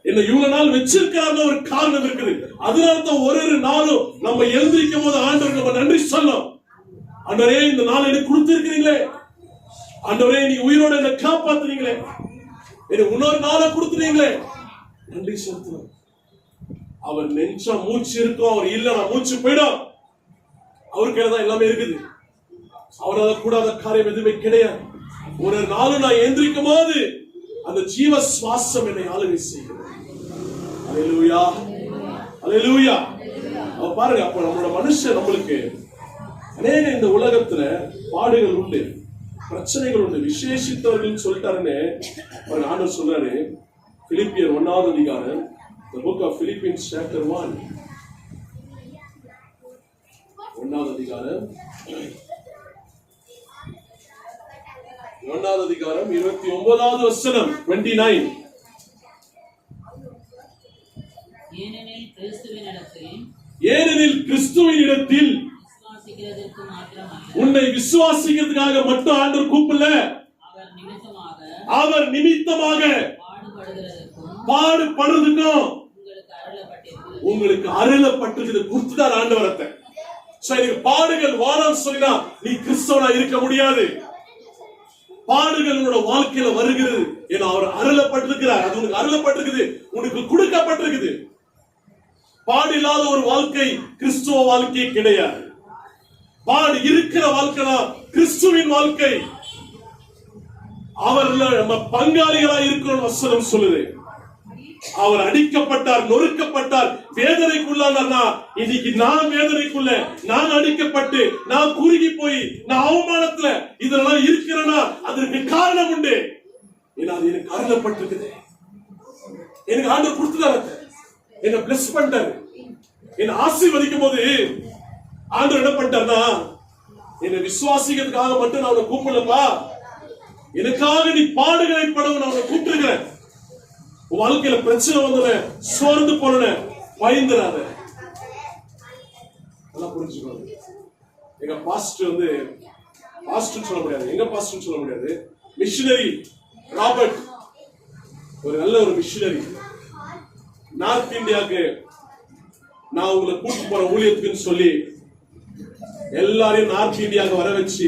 என்ன இவ்வளவு நாள் வச்சிருக்கிறாருன்னா ஒரு காரணம் இருக்குது. அதனாலதான் ஒரு நாளும் நம்ம எழுந்திருக்கும் போது ஆண்டவருக்கு நம்ம நன்றி சொல்லணும். ஆண்டவரே இந்த நாள் எனக்கு கொடுத்திருக்கிறீங்களே, ஆண்டவரே நீ உயிரோட என்ன காப்பாத்துறீங்களே, எனக்கு இன்னொரு நாளை கொடுத்துறீங்களே, நன்றி செலுத்தணும். அவர் நெஞ்சா மூச்சு இருக்கும், அவர் இல்லைன்னா மூச்சு போயிடும். அவருக்கு தான் எல்லாமே இருக்குது. அவரால் கூடாத காரியம் எதுவுமே கிடையாது. ஒரு நாளும் நான் எந்திரிக்கும் போது அந்த ஜீவ சுவாசம் என்னை ஆளுகை செய்கிறது. அல்லேலூயா, அல்லேலூயா. அவ பாருங்க, அப்ப நம்மளோட மனுஷன் நம்மளுக்கு அநேக இந்த உலகத்துல பாடுகள் உண்டு, பிரச்சனைகள் உண்டு. விசேஷித்தவர்கள் சொல்லிட்டாருன்னு ஆண்டவர் சொல்றாரு. பிலிப்பியர் 1வது அதிகாரம், the book of Philippians chapter 1, 1வது அதிகாரம் 29வது வசனம் 29. ஏனெனில் கிறிஸ்துவின் இடத்தில் உன்னை விசுவாசிக்கிறதுக்காக மட்டும் ஆண்டவர் கூப்பிடல, அவர் நிமித்தமாக பாடுபடுறதுக்கும் உங்களுக்கு அருளப்பட்டிருக்கிறது கொடுத்துட்டார் ஆண்டவரத்தை. பாடுகள் வாரம் சொல்லினா நீ கிறிஸ்தவனா இருக்க முடியாது. பாடுகள் உன்னோட வாழ்க்கையில வருகிறது, ஏன்னா அவர் அருளப்பட்டிருக்கிறார். அது உனக்கு அருளப்பட்டிருக்குது, உனக்கு கொடுக்கப்பட்டிருக்குது. பாடு இல்லாத ஒரு வாழ்க்கை கிறிஸ்துவ வாழ்க்கை கிடையாது. பாடு இருக்கிற வாழ்க்கைனா கிறிஸ்துவின் வாழ்க்கை. அவர் நம்ம பங்காளிகளா இருக்கிறோம் வசனம் சொல்லுது. அவர் அடிக்கப்பட்டார், நொறுக்கப்பட்டார், வேதனைக்குள்ளானா இன்னைக்கு நான் வேதனைக்குள்ள, நான் அடிக்கப்பட்டு, நான் குறுகி போய், நான் அவமானத்துல இதெல்லாம் இருக்கிறேன்னா அதற்கு காரணம் உண்டு. ஏன்னா அது எனக்கு அருளப்பட்டிருக்குது. எனக்கு ஆண்டவர் கொடுத்துட்டாரு, என்ன பிளஸ் பண்ணிட்டாரு, என்ன ஆசீர்வதிக்கும் போது ஆண்டவர் என்ன பண்ணிட்டாருன்னா, என்னை விசுவாசிக்கிறதுக்காக மட்டும் நான் அவனை கூப்பிடலப்பா, எனக்காக நீ பாடுகளை படவும் நான் அவனை கூப்பிட்டுருக்கிறேன். வாழ்க்கையில பிரச்சனை வந்தன, சோர்ந்து போன, பயந்துராத. நல்லா புரிஞ்சுக்கோங்க. எங்க பாஸ்டர் பாஸ்டர் சொல்ல முடியாது, எங்க பாஸ்டர் சொல்ல முடியாது, மிஷனரி ராபர்ட் ஒரு நல்ல ஒரு மிஷனரி. நார்த் இந்தியாவுக்கு நான் உங்களை கூட்டு போற ஊழியத்துக்குன்னு சொல்லி எல்லாரையும் நார்த் இந்தியாவுக்கு வர வச்சு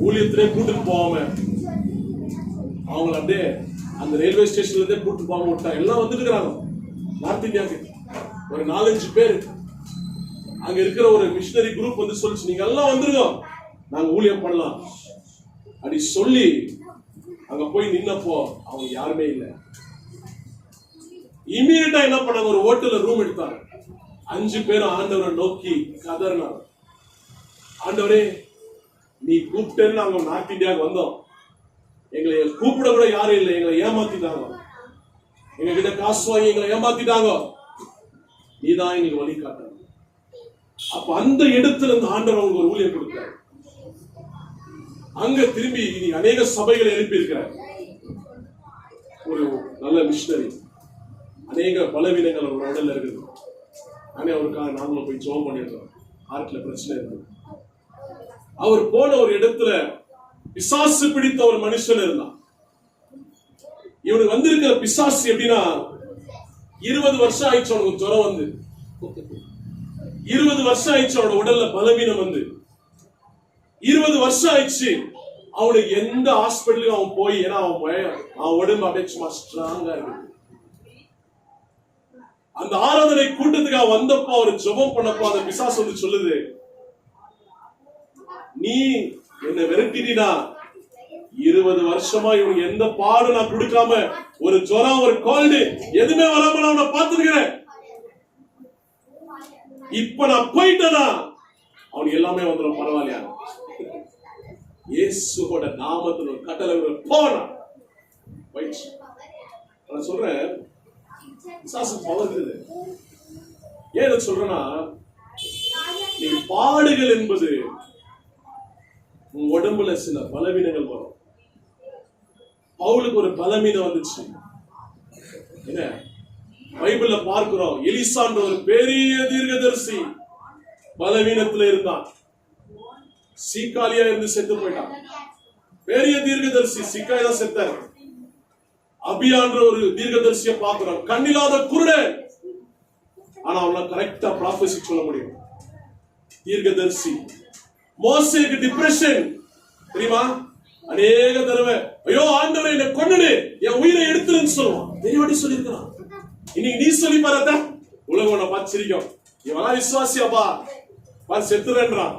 ஊழியத்திலே கூட்டுட்டு போவாம அவங்களை அப்படியே அந்த ரயில்வே ஸ்டேஷன்ல இருந்தே கூட்டு போக விட்டா. எல்லாம் வந்துருக்கிறாங்க நார்த் இந்தியாவுக்கு. ஒரு 4-5 பேர் அங்க இருக்கிற ஒரு மிஷனரி குரூப் வந்து சொல்லிச்சு, நீங்க எல்லாம் வந்துருங்க, நாங்க ஊழியம் பண்ணலாம் அப்படி சொல்லி அங்க போய் நின்னப்போ அவங்க யாருமே இல்லை. இமீடியட்டா என்ன பண்ணாங்க, ஒரு ஹோட்டல்ல ரூம் எடுத்தாங்க. 5 பேரும் ஆண்டவரை நோக்கி கதறினாங்க, ஆண்டவரே நீ கூப்பிட்டேன்னு நாங்க நார்த் இந்தியாவுக்கு வந்தோம், எங்களை கூப்பிட கூட யாரும் இல்லை, எங்களை ஏமாத்திட்டாங்க, எங்க கிட்ட காசு வாங்கி எங்களை ஏமாத்திட்டாங்க, நீதான் எங்களுக்கு வழி காட்டணும். அப்ப அந்த இடத்துல இருந்து ஆண்டவர் அவங்க ஒரு ஊழியம் கொடுத்தார். அங்க திரும்பி இனி அநேக சபைகளை எழுப்பி இருக்கிறார். ஒரு நல்ல மிஷனரி, அநேக பலவீனங்கள் அவர் உடல்ல இருக்குது. ஆனா அவருக்காக நாங்களும் போய் ஜெபம் பண்ணிருக்கோம். ஹார்ட்ல பிரச்சனை இருக்கு. அவர் போன ஒரு இடத்துல பிசாசு பிடித்த ஒரு மனுஷன் இருந்தான். இவனுக்கு வந்திருக்கிற பிசாசு எப்படின்னா, 20 வருஷம் ஆயிடுச்சு அவனுக்கு ஜுரம் வந்து, 20 வருஷம் ஆயிடுச்சு அவனோட உடல்ல பலவீனம் வந்து, 20 வருஷம் ஆயிடுச்சு அவனுக்கு எந்த ஹாஸ்பிட்டலுக்கு அவன் போய், ஏன்னா அவன் உடம்பு அப்படியே சும்மா ஸ்ட்ராங்கா இருக்கு. அந்த ஆராதனை கூட்டத்துக்கு வந்தப்போ அவர் ஜெபம் பண்ணப்போ அந்த பிசாசு வந்து சொல்லுது, நீ என்ன விரட்டினா 20 வருஷமா இவனுக்கு எந்த பாடு நான் கொடுக்காம, ஒரு ஜுரம் ஒரு கோல்டு எதுவுமே வராம நான் அவனை பார்த்துருக்கிறேன். இப்ப நான் போயிட்டேனா அவனுக்கு எல்லாமே வந்துடும், பரவாயில்லையா? இயேசுவோட நாமத்துல ஒரு கட்டளை போனா போயிடுச்சு. நான் சொல்றேன், விசுவாசம் பவர் இருக்குது. ஏன் சொல்றேன்னா, நீ பாடுகள் என்பது உன் உடம்புல சில பலவீனங்கள் வரும். பவுலுக்கு ஒரு பலவீனம் வந்துச்சு. என்ன பைபிள்ல பார்க்கிறோம், எலிசான்ற ஒரு பெரிய தீர்க்கதரிசி பலவீனத்துல இருந்தான். சீக்காலியா இருந்து செத்து போயிட்டான். பெரிய தீர்க்கதரிசி சீக்காய் தான் செத்தார். அபியான்ற ஒரு தீர்க்கதரிசியை பார்க்கிறோம், கண்ணில்லாத குருடன். ஆனா அவனை கரெக்டா ப்ராஃபஸி சொல்ல முடியும், தீர்க்கதரிசி. மோசேக்கு டிப்ரெஷன் தெரியுமா? அநேக தடவை ஐயோ ஆண்டவரே என்ன கொன்னுடு, என் உயிரை எடுத்துருன்னு சொல்லுவான். தேவடி சொல்லியிருக்கிறான். இன்னைக்கு நீ சொல்லி பாரத உலகம் உன்னை பார்த்து சிரிக்கும், இவனா விசுவாசியாப்பா பார்த்து செத்துறேன்றான்.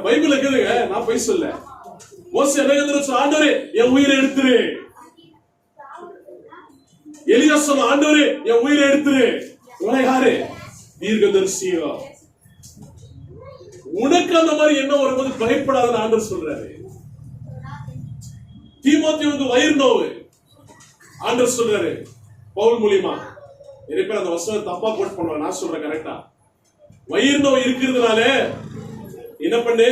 பைபிள் இருக்குதுங்க, நான் போய் சொல்ல. மோசே அநேக தடவை ஆண்டவரே என் உயிரை எடுத்துரு. எலியா சொன்ன ஆண்டவரே என் உயிரை எடுத்துரு. இவனை யாரு? தீர்க்கதரிசியோ. உனக்கு அந்த மாதிரி என்ன வரும்போது பயப்படாத ஆண்டவர் சொல்றாரு. தீமோத்தேயுவுக்கு வயிறு நோவு ஆண்டவர் சொல்றாரு பவுல் மூலியமா. நிறைய பேர் அந்த வசனம் தப்பா கோட் பண்ணுவாங்க, நான் சொல்றேன் கரெக்டா. வயிறு நோய் இருக்கிறதுனால என்ன பண்ணு,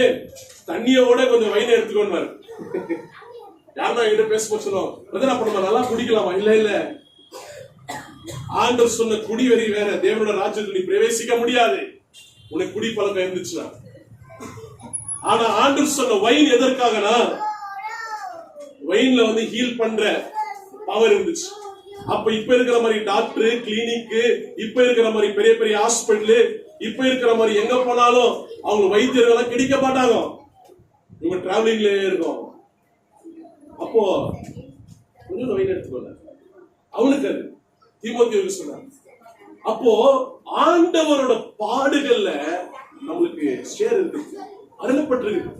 தண்ணியோட கொஞ்சம் வயிறு எடுத்துக்கோன்னு. யாருன்னா என்கிட்ட பேச சொல்லுவோம், அப்ப நம்ம நல்லா குடிக்கலாமா? இல்ல இல்ல, ஆண்டவர் சொன்ன குடி வெறி வேற. தேவனோட ராஜ்யத்தில் நீ பிரவேசிக்க முடியாது உனக்கு குடி பழக்கம் இருந்துச்சுன்னா. ஆனா ஆண்டவர் சொன்ன வைன் எதற்காகனா, வைன்ல வந்து ஹீல் பண்ற பவர் இருந்துச்சு. அப்ப இப்ப இருக்கிற மாதிரி டாக்டர், கிளினிக், இப்ப இருக்கிற மாதிரி பெரிய பெரிய ஹாஸ்பிட்டல், இப்ப இருக்கிற மாதிரி எங்க போனாலும் அவங்க வைத்தியர்கள் கிடைக்க மாட்டாங்க. இவங்க டிராவலிங்ல இருக்கும். அப்போ கொஞ்சம் வைன் எடுத்துக்கொள்ள அவனுக்கு அது தீமோத்தேயுவுக்கு சொன்னார். அப்போ ஆண்டவரோட பாடுகள்ல நம்மளுக்கு ஷேர் இருக்கு, அருளப்பட்டிருக்கு.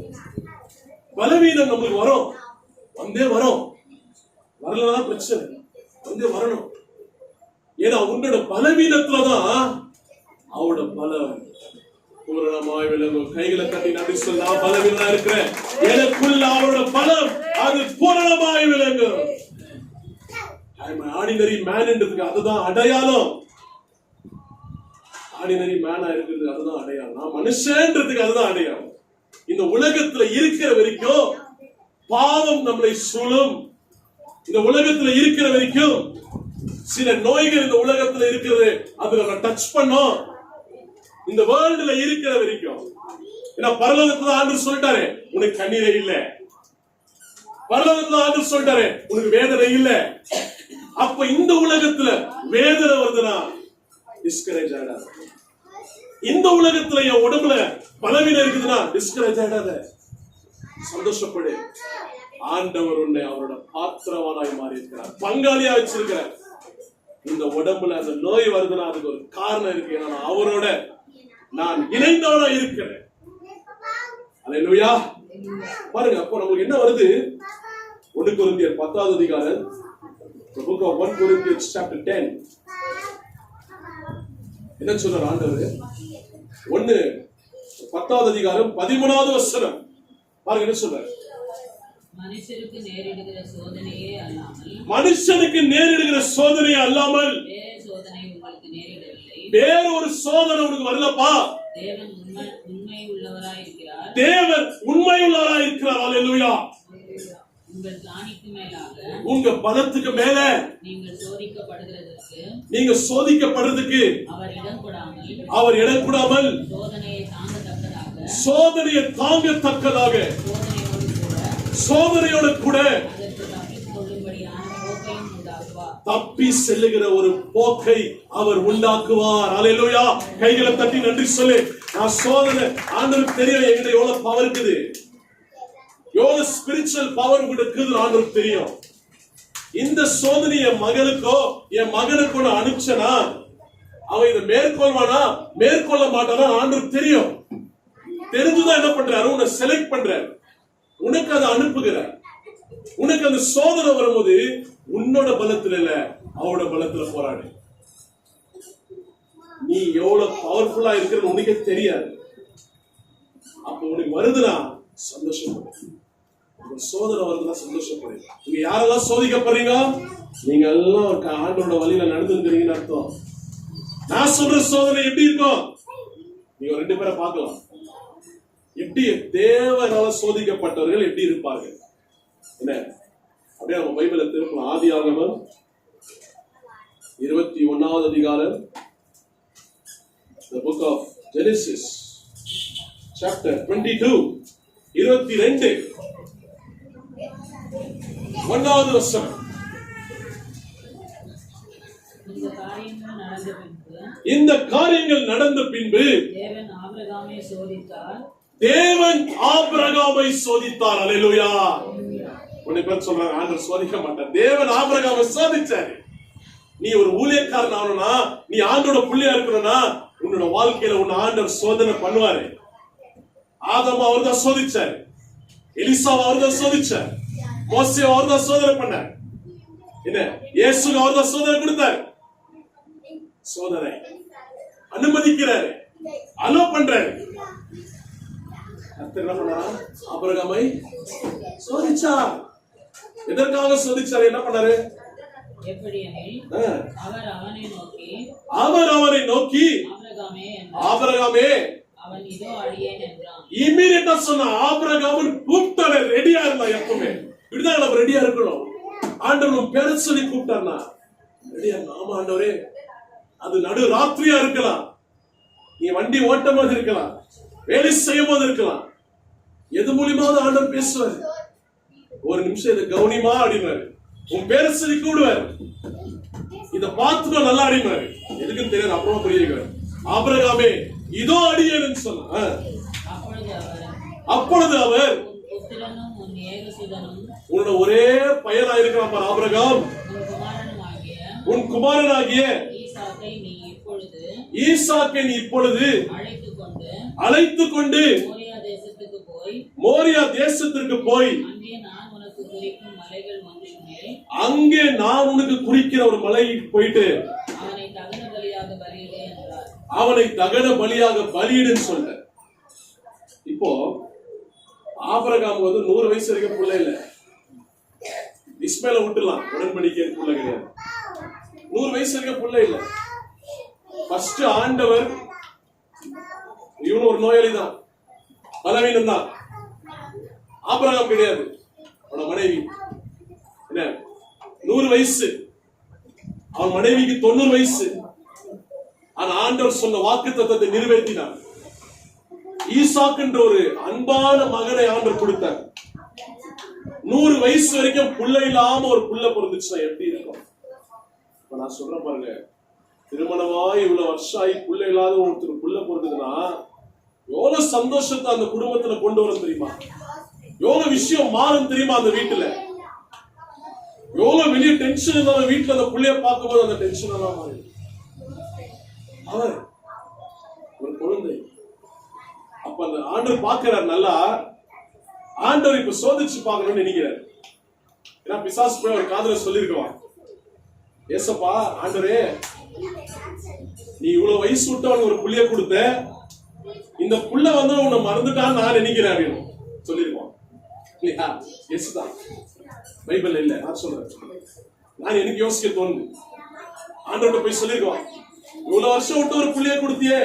பலவீனம் நம்மளுக்கு வரும், வந்தே வரும். வரலன்னா பிரச்சனை, வந்தே வரணும். ஏன்னா உன்னோட பலவீனத்துலதான் அவரோட பலம் பூரணமாய் விளங்கும். கைகளை கட்டி நன்றி சொல்ல, நான் பலவீனமா இருக்கிறேன், எனக்குள்ள அவரோட பலம் அது பூரணமாய் விளங்கும். ஆர்டினரி மேன்ன்றதுக்கு அதுதான் அடையாளம். ஆர்டினரி மேனா இருக்கிறது அதுதான் அடையாளம். நான் மனுஷன்றதுக்கு அதுதான் அடையாளம். இந்த உலகத்துல இருக்கிற வரைக்கும் பாவம் நம்மளை சூழும். இந்த உலகத்துல இருக்கிற வரைக்கும் சில நோய்கள் இந்த உலகத்துல இருக்கிறது, அது நம்ம டச் பண்ணோம். இந்த வேர்ல்டுல இருக்கிற வரைக்கும், ஏன்னா பரலோகத்துல ஆண்டவர் சொல்லிட்டாரு உனக்கு கண்ணீரே இல்ல. பரலோகத்துல ஆண்டவர் சொல்லிட்டாரு உனக்கு வேதனை இல்ல. அப்ப இந்த உலகத்துல வேதனை வருதுன்னா டிஸ்கரேஜ் ஆயிடாத. இந்த உலகத்துல என் உடம்புல பலவீனம் இருக்குதுன்னா டிஸ்கரேஜ் ஆயிடாத, சந்தோஷப்படு. ஆண்டவர் உன்னை அவரோட பாத்திரவானாய் மாறி இருக்கிறார், பங்காளியா வச்சிருக்கிறார். இந்த உடம்புல அந்த நோய் வருதுன்னா அதுக்கு ஒரு காரணம் இருக்கு. ஏன்னா அவரோட நான் இணைந்தவனா இருக்கிறேன். அல்லேலூயா. பாருங்க, அப்போ நமக்கு என்ன வருது? 1 கொரிந்தியர் 10வது அதிகாரம், the book of 1 Corinthians chapter 10. என்ன சொல்றார் ஆண்டவர்? 10வது அதிகாரம் 13வது வசனம் பாருங்க என்ன சொல்றார். மனுஷருக்கு நேரிடுகிற சோதனையே அல்லாமல் மனுஷனுக்கு நேரிடுகிற சோதனை அல்லாமல் வேற சோதனை உங்களுக்கு நேரிடவில்லை. வேற ஒரு சோதனை உனக்கு வரலப்பா. தேவன் உண்மை உள்ளவராய் இருக்கிறார். தேவன் உண்மை உள்ளவராய் இருக்கிறார். அல்லேலூயா. உங்கள் திராணிக்கு மேலாக உங்க பலத்துக்கு மேல நீங்கள் சோதிக்கப்படுகிறதற்கு நீங்க சோதிக்கப்படுறதுக்கு அவர் இடம் கொடாமல் சோதனையை தாங்கத்தக்கதாக சோதனையோடு கூட தப்பி செல்லுகிற ஒரு போக்கை அவர் உண்டாக்குவார். அல்லேலூயா. கைகளை தட்டி நன்றி சொல்லு. நான் சோதனை ஆண்டவருக்கு தெரியும் என்கிட்ட எவ்வளவு பவர் இருக்குது, எவ்வளவு ஸ்பிரிச்சுவல் பவர் இருக்குது ஆண்டவருக்கு தெரியும். இந்த சோதனை என் மகளுக்கோ என் மகனுக்கோ நான் அனுப்பிச்சனா அவன் இதை மேற்கொள்வானா மேற்கொள்ள மாட்டானா ஆண்டவருக்கு தெரியும். தெரிஞ்சுதான் என்ன பண்றாரு, உன்னை செலக்ட் பண்றாரு, உனக்கு அதை அனுப்புகிறார். உனக்கு அந்த சோதனை வரும்போது உன்னோட பலத்துல இல்ல அவனோட பலத்துல போராடு. நீ எவ்வளவு பவர்ஃபுல்லா இருக்கிறன்னு உனக்கே தெரியாது. அப்ப உனக்கு வருதுன்னா சந்தோஷப்படு. சோதனை வருதுன்னா சந்தோஷப்படு. நீங்க யாரெல்லாம் சோதிக்கப்படுறீங்க, நீங்க எல்லாம் ஆண்டோட வழியில நடந்துருக்கீங்கன்னு அர்த்தம். நான் சொல்ற சோதனை எப்படி இருக்கும் நீங்க ரெண்டு பேரை பார்க்கலாம். எப்படி தேவனால சோதிக்கப்பட்டவர்கள் எப்படி இருப்பார்கள் என்ன அப்படியே நம்ம பைபிளை திருப்பலாம். ஆதியாகமம் 21வது அதிகாரம், the book of Genesis chapter 22 22 1வது வசனம். இந்த காரியங்கள் நடந்த பின்பு தேவன் ஆபிரகாமை சோதித்தார். அல்லேலூயா. உன்னை பேர் சொல்றாங்க ஆண்டவர் சோதிக்க மாட்டார். தேவன் ஆபிரகாமை சோதிச்சாரு. நீ ஒரு ஊழியக்காரன் ஆகணும்னா, நீ ஆண்டோட புள்ளியா இருக்கணும்னா உன்னோட வாழ்க்கையில உன்னை ஆண்டவர் சோதனை பண்ணுவாரு. ஆதாம் அவர் தான் சோதிச்சாரு, எலிசாவை அவர் தான் சோதிச்சார், மோசே அவர் தான் சோதனை பண்ணார், என்ன இயேசு அவர் தான் சோதனை கொடுத்தாரு. சோதனை அனுமதிக்கிறாரு, அலோ பண்றாரு. என்ன பண்ணாரா, ஆபிரகாமை சோதிச்சார். எதற்காக சோதிச்சார், என்ன பண்ணாரு, அவர் அவனை நோக்கி ஆபிரகாமே இமிடியேட்டா சொன்ன ஆபிரகாம் கூப்பிட்டாரு. ரெடியா இருந்தா எப்பவுமே இப்படிதான் நம்ம ரெடியா இருக்கணும். ஆண்டவர் பேர சொல்லி கூப்பிட்டார்னா ரெடியா. ஆமா ஆண்டவரே, அது நடு ராத்திரியா இருக்கலாம், நீ வண்டி ஓட்டும் போது இருக்கலாம், வேலை செய்யும் போது இருக்கலாம், எது மூலியமாவது ஆண்டவர் பேசுவார். ஒரு நிமிஷம் இதை கவனிமா அப்படின்னாரு. உன் பேர சொல்லி கூடுவார், இத பார்த்துக்கோ நல்லா அப்படின்னாரு. எதுக்குன்னு தெரியாது, அப்புறமா புரியுது. ஆபிரகாமே இதோ அடியேன்னு சொன்ன. அப்பொழுது அவர் உன்னோட ஒரே பையனா இருக்கிறான் பார் ஆபிரகாம், உன் குமாரனாகிய ஈசாக்கை நீ இப்பொழுது அழைத்துக் கொண்டு மோரியா தேசத்திற்கு போய் அங்கே நான் உனக்கு குறிக்கிற ஒரு மலை போயிட்டு அவனை தகன பலியாக பலியிடுன்னு சொல்ற. இப்போ ஆபிரகாம் 100 வயசு வரைக்கும் புள்ள இல்ல. இஸ்மாயில விட்டுலாம், உடன்படிக்கை புள்ள கிடையாது. 100 வயசு வரைக்கும் புள்ள இல்ல. ஃபர்ஸ்ட் ஆண்டவர் இவனு ஒரு நோயாளி தான், பலவீனம் தான். ஆபிரகாம் கிடையாது, அவன மனைவி என்ன 100 வயசு, அவன் மனைவிக்கு 90 வயசு. ஆனா ஆண்டவர் சொன்ன வாக்குத்தத்தத்தை நிறைவேற்றினார். ஈசாக் என்ற ஒரு அன்பான மகனை ஆண்டவர் கொடுத்தார். 100 வயசு வரைக்கும் புள்ள இல்லாம ஒரு புள்ள பிறந்துச்சுன்னா எப்படி இருக்கும்? இப்ப நான் சொல்றேன் பாருங்க, திருமணமாய் இவ்வளவு வருஷம் ஆகி புள்ள இல்லாத ஒருத்தர் புள்ள பிறந்ததுன்னா எவ்வளவு சந்தோஷத்தை அந்த குடும்பத்துல கொண்டு வர தெரியுமா? எவ்வளவு விஷயம் மாறும் தெரியுமா? அந்த வீட்டுல எவ்வளவு வெளிய டென்ஷன் இருந்தாலும் வீட்டுல அந்த புள்ளைய பார்க்கும் போது அந்த டென்ஷன் எல்லாம் மாறி அவர் ஒரு குழந்தை. அப்ப அந்த ஆண்டவர் பார்க்கிறார் நல்லா. ஆண்டவர் இப்ப சோதிச்சு பார்க்கணும்னு நினைக்கிறார். ஏன்னா பிசாசு போய் அவர் காதுல சொல்லிருக்கலாம், ஏசப்பா ஆண்டவரே நீ இவ்வளவு வயசு விட்டவன் ஒரு புள்ளைய கொடுத்த, இந்த புள்ள வந்து உன்னை மறந்துட்டான்னு நான் நினைக்கிறேன் சொல்லிருக்கோம். இல்லையா? எஸ் தான், பைபிள் இல்ல. நான் சொல்றேன், நான் எனக்கு யோசிக்க தோணுது. ஆண்டவர்கிட்ட போய் சொல்லிருக்கோம், இவ்வளவு வருஷம் விட்டு ஒரு புள்ளைய கொடுத்தியே,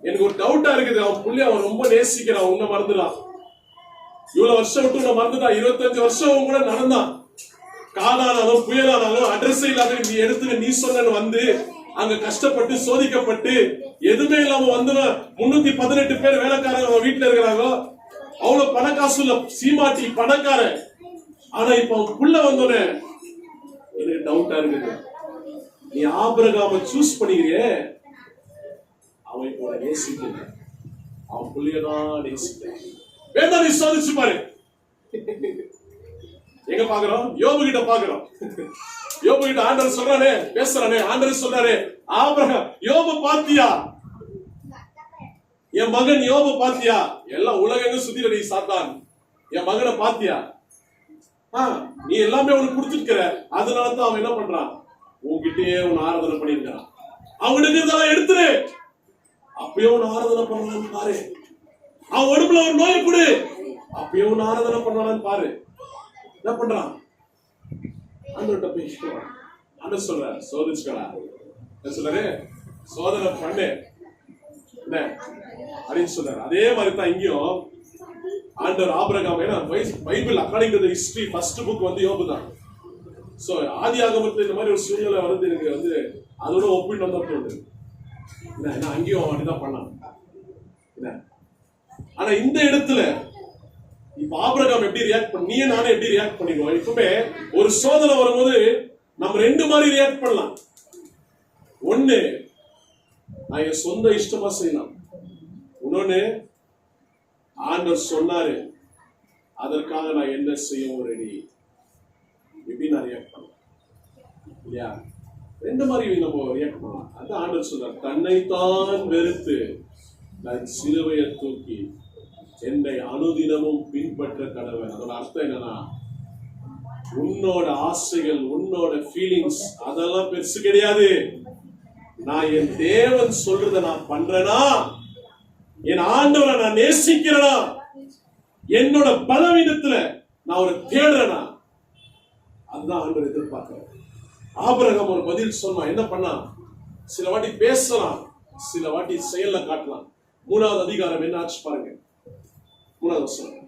எனக்கு ஒரு டவுட்டா இருக்குது, அவன் புள்ளைய அவன் ரொம்ப நேசிக்கிறான், உன்னை மறந்துடான். இவ்வளவு வருஷம் விட்டு உன்னை மறந்துட்டான், 25 வருஷம் உன் கூட நடந்தான், காலானாலும் புயலானாலும் அட்ரஸ் இல்லாத நீ எடுத்து நீ சொன்ன வந்து அங்க கஷ்டப்பட்டு சோதிக்கப்பட்டு எதுவுமே இல்லாம வந்து 318 பேர் வேலைக்காரங்க வீட்டுல இருக்கிறாங்க. அவ்வளவு பணக்காசு இல்ல, சீமாட்டி பணக்காரன். ஆனா இப்ப அவன் புள்ள வந்தோடனே எனக்கு டவுட்டா இருக்குது. நீ ஆபிரகாம சூஸ் பண்ணிக்கிறியே, அவன் இப்போ நேசிக்கல, அவன் புள்ளையதான் நேசிக்க. வேண்டாம், நீ சோதிச்சு பாரு. எங்க பாக்குறோம்? யோபு கிட்ட பாக்குறோம். யோபு கிட்ட ஆண்டவர் சொல்றானே, பேசுறானே, ஆண்டவர் சொல்றாரு, ஆபிரகாம் யோபு பாத்தியா, என் மகன் யோபு பாத்தியா, எல்லாம் உலகங்க சுத்திரடி சாத்தான், என் மகனை பாத்தியா, நீ எல்லாமே அவனுக்கு கொடுத்துருக்கிற, அதனாலதான் அவன் என்ன பண்றான், உன்கிட்டயே உன் ஆராதனை பண்ணிருக்கான். அவனுக்கு இதெல்லாம் எடுத்துரு, அப்பயும் உன் ஆராதனை பண்ணலான்னு பாரு. அவன் உடம்புல ஒரு நோயை கொடு, அப்பயும் உன் ஆராதனை பண்ணலான்னு பாரு. என்ன பண்றான்? ஆண்டவர்கிட்ட போய் ஆண்டவர் சொல்ற, சோதிச்சுக்கடா, என்ன சொல்றாரு, சோதனை பண்ணு என்ன அப்படின்னு சொல்றாரு. அதே மாதிரி தான் இங்கேயும் ஆண்டவர் ஆபிரகாம், ஏன்னா Bible according to the history first book வந்து யோபு தான். சோ ஆதி ஆகமத்துல இந்த மாதிரி ஒரு சூழ்நிலை வந்து எனக்கு வந்து அதோட ஒப்பிட்டு வந்தா தோணுது. என்ன அங்கேயும் அப்படிதான் பண்ணான். ஆனா இந்த இடத்துல இப்ப ஆபிரகாம் எப்படி ரியாக்ட் பண்ண, நீ நானே எப்படி ரியாக்ட் பண்ணிடுவோம்? இப்பவுமே ஒரு சோதனை வரும்போது நம்ம ரெண்டு மாதிரி ரியாக்ட் பண்ணலாம். ஒண்ணு, நான் என் சொந்த இஷ்டமா செய்யலாம். இன்னொன்னு, ஆண்டவர் சொன்னாரு, அதற்காக நான் என்ன செய்யவும் ரெடி, எப்படி நான் ரியாக்ட் பண்ணலாம் இல்லையா? ரெண்டு மாதிரி நம்ம ரியாக்ட் பண்ணலாம். அது ஆண்டவர் சொல்றார், தன்னைத்தான் வெறுத்து நான் சிலுவையை தூக்கி என்னை அனுதினமும் பின்பற்ற கடவுள். அதோட அர்த்தம் என்னன்னா, உன்னோட ஆசைகள், உன்னோட ஃபீலிங்ஸ் அதெல்லாம் பெருசு கிடையாது. நான் என் தேவன் சொல்றத நான் பண்றேனா, என் ஆண்டவரை நான் நேசிக்கிறேனா, என்னோட பலவீனத்துல நான் ஒரு தேடுறேனா, அதுதான் ஆண்டவர் எதிர்பார்க்கிறேன். ஆபிரகாம் ஒரு பதில் சொன்னா, என்ன பண்ணா, சில வாட்டி பேசலாம், சில வாட்டி செயல்ல காட்டலாம். 3வது அதிகாரம் என்ன ஆச்சு பாருங்க. 3வது வசனம்.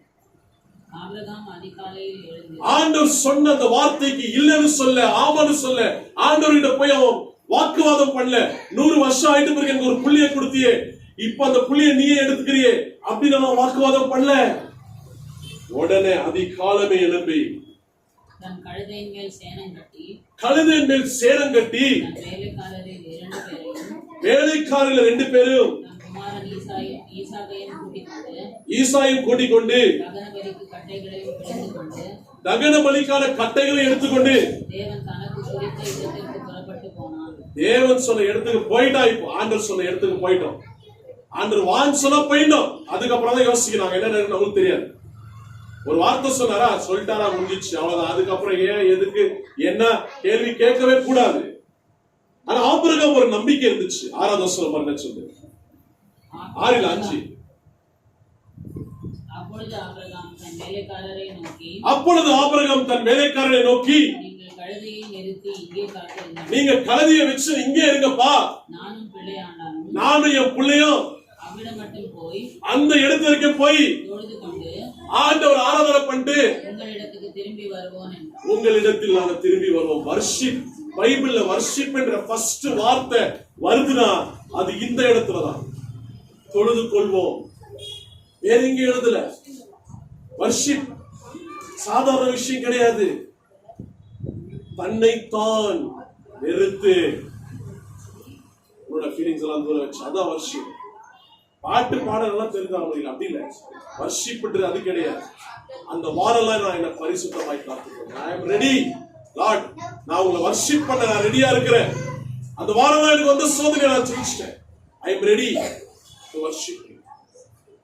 ஆண்டவர் சொன்ன அந்த வார்த்தைக்கு இல்லைன்னு சொல்ல, ஆமான்னு சொல்ல, ஆண்டவர்கிட்ட போய் அவன் வாக்குவாதம் பண்ணல. 100 வருஷம் ஆயிட்டு பிறகு எனக்கு ஒரு புள்ளியை கொடுத்தியே, இப்ப அந்த புள்ளியை நீயே எடுத்துக்கிறியே அப்படின்னு நான் வாக்குவாதம் பண்ணல. உடனே அதிகாலமே எழுப்பி கழுதையின் மேல் சேணம் கட்டி வேலைக்காரர்கள் 2 பேரும் ஈசாயும் கூட்டிக் கொண்டு தகன பலிக்கான கட்டைகளை எடுத்துக்கொண்டு தேவன் சொன்ன இடத்துக்கு போயிட்டோம். இப்போ ஆண்டவர் சொன்ன இடத்துக்கு போயிட்டோம். ஆண்டவர் வான் சொன்ன போயிட்டோம். அதுக்கப்புறம் தான் யோசிக்கிறாங்க என்ன நமக்கு தெரியாது. ஒரு வார்த்தை சொன்னாரா, சொல்லிட்டாரா, முடிஞ்சிச்சு, அவ்வளவுதான். அதுக்கப்புறம் ஏன், எதுக்கு, என்ன கேள்வி கேட்கவே கூடாது. ஆனா ஆபிரகாம் ஒரு நம்பிக்கை இருந்துச்சு. 6வது வசனம் பாருங்க, சொல்லு 6:5. அப்பொழுது ஆபிரகாம் தன் வேலைக்காரரை நோக்கி, நீங்க கழுதையை வச்சு இங்கே இருங்கப்பா, நானும் என் பிள்ளையும் அந்த இடத்திற்கு போய் ஆண்டவர் ஆராதனை பண்ணிட்டு உங்களிடத்தில் நாங்கள் திரும்பி வருவோம். வர்ஷிப், பைபிள்ல வர்ஷிப் என்ற ஃபர்ஸ்ட் வார்த்தை வருதுன்னா அது இந்த இடத்துலதான். தொழுது கொள்வோம், வேற எங்க எழுதல. வர்ஷிப் சாதாரண விஷயம் கிடையாது. தன்னைத்தான் வெறுத்து உன்னோட ஃபீலிங்ஸ் எல்லாம் தூர வச்சு, அதான் வர்ஷிப். பாட்டு பாடலாம் தெரிஞ்சா முடியல, அப்படி இல்லை. வர்ஷிப்ன்றது அது கிடையாது. அந்த வாரெல்லாம் நான் என்ன பரிசுத்தமாய் காத்துக்கிறேன். ஐ அம் ரெடி லார்ட், நான் உங்களை வர்ஷிப் பண்ண நான் ரெடியா இருக்கிறேன். அந்த வாரெல்லாம் எனக்கு வந்து சோதனை நான் ஜெயிச்சிட்டேன். ஐ அம் ரெடி டு வர்ஷிப்.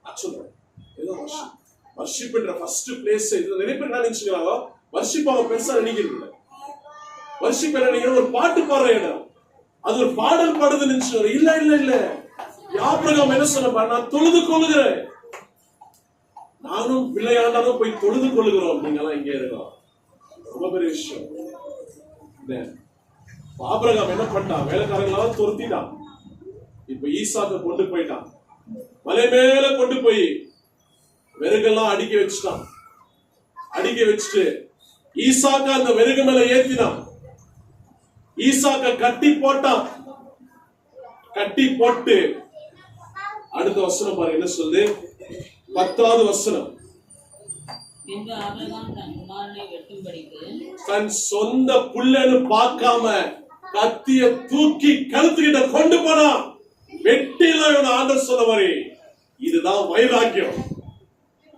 நான் சொல்றேன், இதுதான் வர்ஷிப். வர்ஷிப் என்ற ஃபர்ஸ்ட் பிளேஸ். இது நிறைய பேர் என்ன நினைச்சுக்கிறாங்க, வர்ஷிப் அவங்க பெருசா நினைக்கிறது இல்லை. வர்ஷிப் என்ன நினைக்கிற, ஒரு பாட்டு பாடுற இடம், அது ஒரு பாடல் பாடுது நினைச்சு. இல்ல இல்ல இல்ல, ஆபிரகாம் என்ன சொன்ன, நான் தொழுது கொள்ளுகிறேன், நானும் பிள்ளையாண்டாலும் போய் தொழுது கொள்ளுகிறோம். நீங்கெல்லாம் இங்கே இருக்கோம். ரொம்ப பெரிய விஷயம். ஆபிரகாம் என்ன பண்ணிட்டான்? வேலைக்காரங்களாம் துரத்திட்டான். இப்ப ஈசாக்க கொண்டு போயிட்டான். மலை மேல கொண்டு போய் வெறுகெல்லாம் அடுக்கி வச்சுட்டான். அடுக்கி வச்சுட்டு ஈசாக்க அந்த வெறுகு மேல ஏத்தினான். ஈசாக்க கட்டி போட்டான். கட்டி போட்டு அடுத்த வசனம் பாருங்க என்ன சொல்லுது? 10வது வசனம். பின்பு ஆபிரகாம் தன் குமாரனை வெட்டும்படிக்கு தன் சொந்த புள்ளன்னு பார்க்காம கத்திய தூக்கி கழுத்துக்கிட்ட கொண்டு போனான். வெட்டில ஆண்டவர் சொன்ன மாதிரி இதுதான் வைராக்கியம்.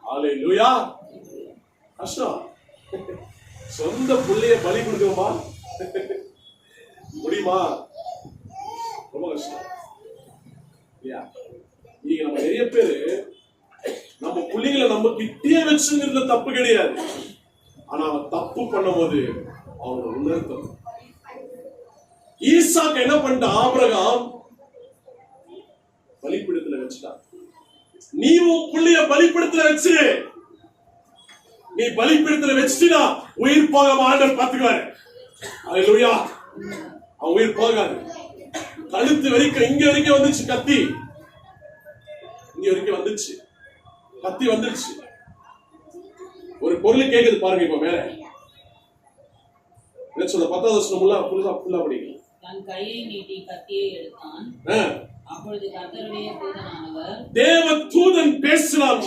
ஹல்லேலூயா. கஷ்டம். சொந்த புள்ளைய பலி கொடுக்கணுமா? முடியுமா? ரொம்ப கஷ்டம். நீங்க நம்ம நிறைய பேரு நம்ம புள்ளைங்களை நம்ம கிட்டே வச்சுங்கிறதுல தப்பு கிடையாது. ஆனா அவன் தப்பு பண்ணும் போது அவனை உணர்த்தணும். ஈசாக்கு என்ன பண்ணிட்டான்? ஆபிரகாம் பலிபீடத்துல வச்சுட்டான். நீ உன் புள்ளைய பலிபீடத்துல வச்சிரு. நீ பலிபீடத்துல வச்சிட்டா உயிர் போகாம ஆண்டவர் பாத்துக்குவாரு. ஹல்லேலூயா. அவன் உயிர் போகாது. கழுத்து வரைக்கும் இங்க வரைக்கும் வந்துச்சு கத்தி. இங்க வரைக்கும் வந்துச்சு கத்தி வந்துருச்சு. ஒரு பொருள் கேக்குது பாருங்க. இப்ப மேல என்ன சொல்ல? 10வது வசனம் ஃபுல்லா படிங்க. தன் கையை நீட்டி கத்தியை எடுத்தான். அப்பொழுது கர்த்தருடைய தூதனானவர் தேவ தூதன் பேசினார்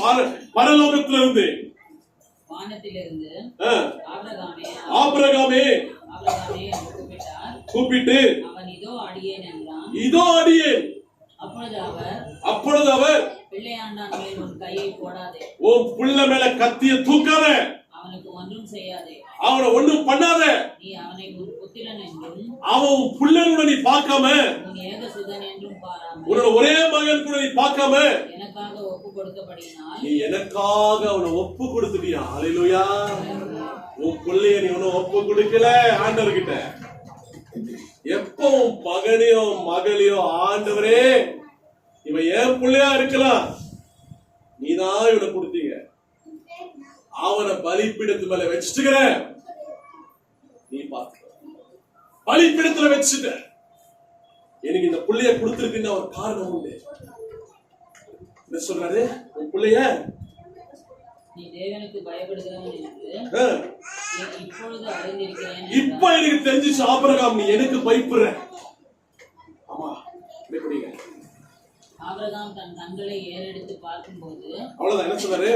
பரலோகத்திலிருந்து, வானத்திலிருந்து ஆபிரகாமே ஆபிரகாமே ஆபிரகாமே என்று கூப்பிட்டார். கூப்பிட்டு அவன் இதோ அடியேன் என்றான். இதோ அடியேன். அப்பொழுது அவர் பிள்ளையாண்டான் மேல் உன் கையை போடாதே. உன் புள்ள மேல கத்திய தூக்காத. அவனுக்கு ஒன்றும் செய்யாதே. அவனை ஒன்றும் பண்ணாத. நீ அவனை உன் புத்திரன் என்றும் அவன் புள்ளனோட நீ பார்க்காம உன் ஏகசுதன் என்றும் பாராமல் உன்னோட ஒரே மகன் கூட நீ பார்க்காம எனக்காக ஒப்பு கொடுத்தபடியினால் நீ எனக்காக அவனை ஒப்பு கொடுத்துட்டியா? ஹல்லேலூயா. உன் பிள்ளைய நீ ஒன்னும் ஒப்பு கொடுக்கல ஆண்டவர்கிட்ட. எப்போ உன் மகனையோ மகளையோ ஆண்டவரே இவன் ஏன் பிள்ளையா இருக்கலாம், நீதான் இவனை கொடுத்தீங்க, அவனை பலிபீடத்து மேல வச்சுட்டுக்கிற, நீ பார்த்து பலிபீடத்துல வச்சுட்ட. எனக்கு இந்த பிள்ளைய கொடுத்திருக்குன்னு ஒரு காரணம் உண்டு. என்ன சொல்றாரு? உன் பிள்ளைய நீ தேவனுக்கு பயப்படுகிறவன் என்று இப்பொழுது அறிந்திருக்கிறேன். இப்ப எனக்கு தெரிஞ்சிச்சு ஆபிரகாம் நீ எனக்கு பயப்படுற. ஆமா, எப்படிங்க? ஆபிரகாம் தன் கண்களை ஏறெடுத்து பார்க்கும்போது அவ்வளவுதான். என்ன சொல்றாரு?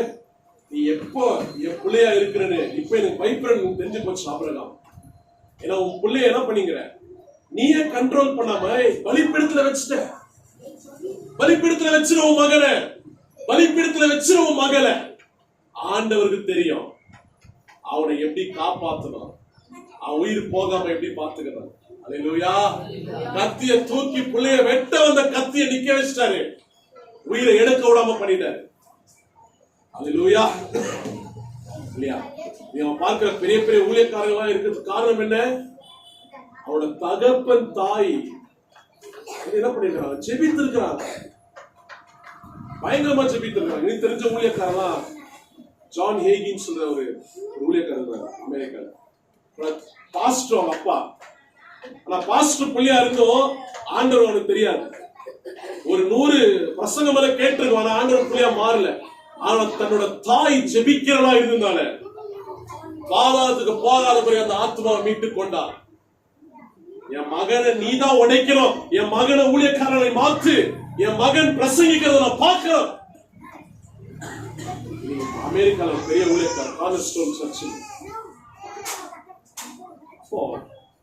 நீ எப்போ என் பிள்ளையா இருக்கிறன்னு இப்ப எனக்கு பயப்படுறன்னு தெரிஞ்சு போச்சு ஆபிரகாம். ஏன்னா உன் பிள்ளைய என்ன பண்ணிக்கிற, நீயே கண்ட்ரோல் பண்ணாம பலிபீடத்துல வச்சுட்ட. பலிபீடத்துல வச்சிரு உன் மகனை, பலிபீடத்துல வச்சிரு உன் மகளை. ஆண்டவருக்கு தெரியும் அவனை எப்படி காப்பாத்தணும், அவன் உயிர் போகாம எப்படி பாத்துக்கணும். அல்லேலூயா. கத்திய தூக்கி புள்ளைய வெட்ட வந்த கத்திய நிக்க வச்சிட்டாரு, உயிரை எடுக்க விடாம பண்ணிட்டாரு. அல்லேலூயா. இல்லையா? நீங்க பார்க்கிற பெரிய பெரிய ஊழியக்காரங்களா இருக்கிறதுக்கு காரணம் என்ன? அவனோட தகப்பன் தாய் என்ன பண்ணிருக்காங்க? ஜெபித்திருக்கிறாங்க, பயங்கரமா ஜெபித்திருக்காங்க. நீ தெரிஞ்ச ஊழியக்காரலாம் ஜான் ஹேகின் சொல்ற ஒரு ஊழியக்காரர் அமெரிக்கால, பாஸ்டர் அவங்க அப்பா. ஆனா பாஸ்டர் பிள்ளையா இருந்தோம் ஆண்டவர் அவனுக்கு தெரியாது. ஒரு 100 பிரசங்கம் மேல கேட்டிருக்கான், ஆண்டவர் பிள்ளையா மாறல. ஆனா தன்னோட தாய் ஜெபிக்கிறவளா இருந்தனால பாதாளத்துக்கு போகாத பிறகு அந்த ஆத்மாவை மீட்டு கொண்டார். என் மகனை நீதான் உடைக்கணும், என் மகனை ஊழியக்காரனை மாத்து, என் மகன் பிரசங்கிக்கிறத நான் பார்க்கிறோம். அமெரிக்கால பெரிய ஊழியக்காரர் கார்னர்ஸ்டோன் சர்ச்.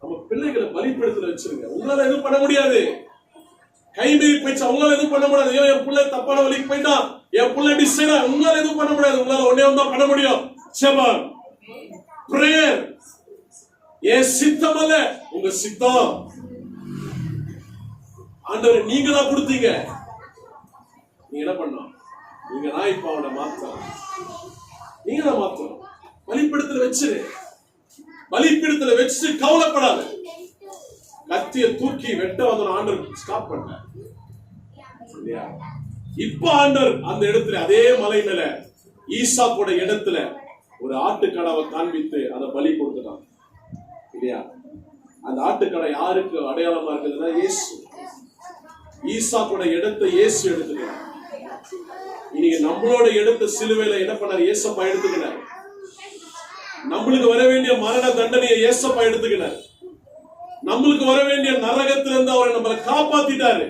நம்ம பிள்ளைகளை பலிபீடத்துல வச்சிருங்க. உங்களால எதுவும் பண்ண முடியாது. கைமீறி போயிடுச்சு, அவங்களால எதுவும் பண்ண முடியாது. ஐயோ என் பிள்ளை தப்பான வழிக்கு போயிட்டான், என் பிள்ளை இப்படி செய்யலாம், உங்களால எதுவும் பண்ண முடியாது. உங்களால ஒன்னே தான் பண்ண முடியும், ஜெபம், பிரேயர். என் சித்தம் அல்ல, உங்க சித்தம். ஆண்டவரே நீங்க தான் கொடுத்தீங்க, நீங்க என்ன பண்ணணும்? நீங்க தான் இப்ப அவனை மாத்தணும், நீங்க தான் மாத்தணும். பலிபீடத்துல வச்சிரு, பலிபீடத்துல வச்சு கவலைப்படாத. கத்திய தூக்கி வெட்ட வந்த ஆண்டவர் ஸ்டாப் பண்ண. இப்ப ஆண்டவர் அந்த இடத்துல அதே மலை மேல ஈசாக்கோட இடத்துல ஒரு ஆட்டுக்கடாவை காண்பித்து அதை பலி கொடுத்துட்டான் இல்லையா? அந்த ஆட்டுக்கடை யாருக்கு அடையாளமா இருக்குதுன்னா இயேசு. ஈசாக்கோட இடத்தை இயேசு எடுத்துக்கிறார். இன்னைக்கு நம்மளோட இடத்தை சிலுவையில என்ன பண்ணார்? இயேசப்பா எடுத்துக்கிறார். நம்மளுக்கு வர வேண்டிய மரண தண்டனையை இயேசப்பா எடுத்துக்கிறார். நம்மளுக்கு வர வேண்டிய நரகத்திலிருந்து அவரை நம்மளை காப்பாத்திட்டாரு.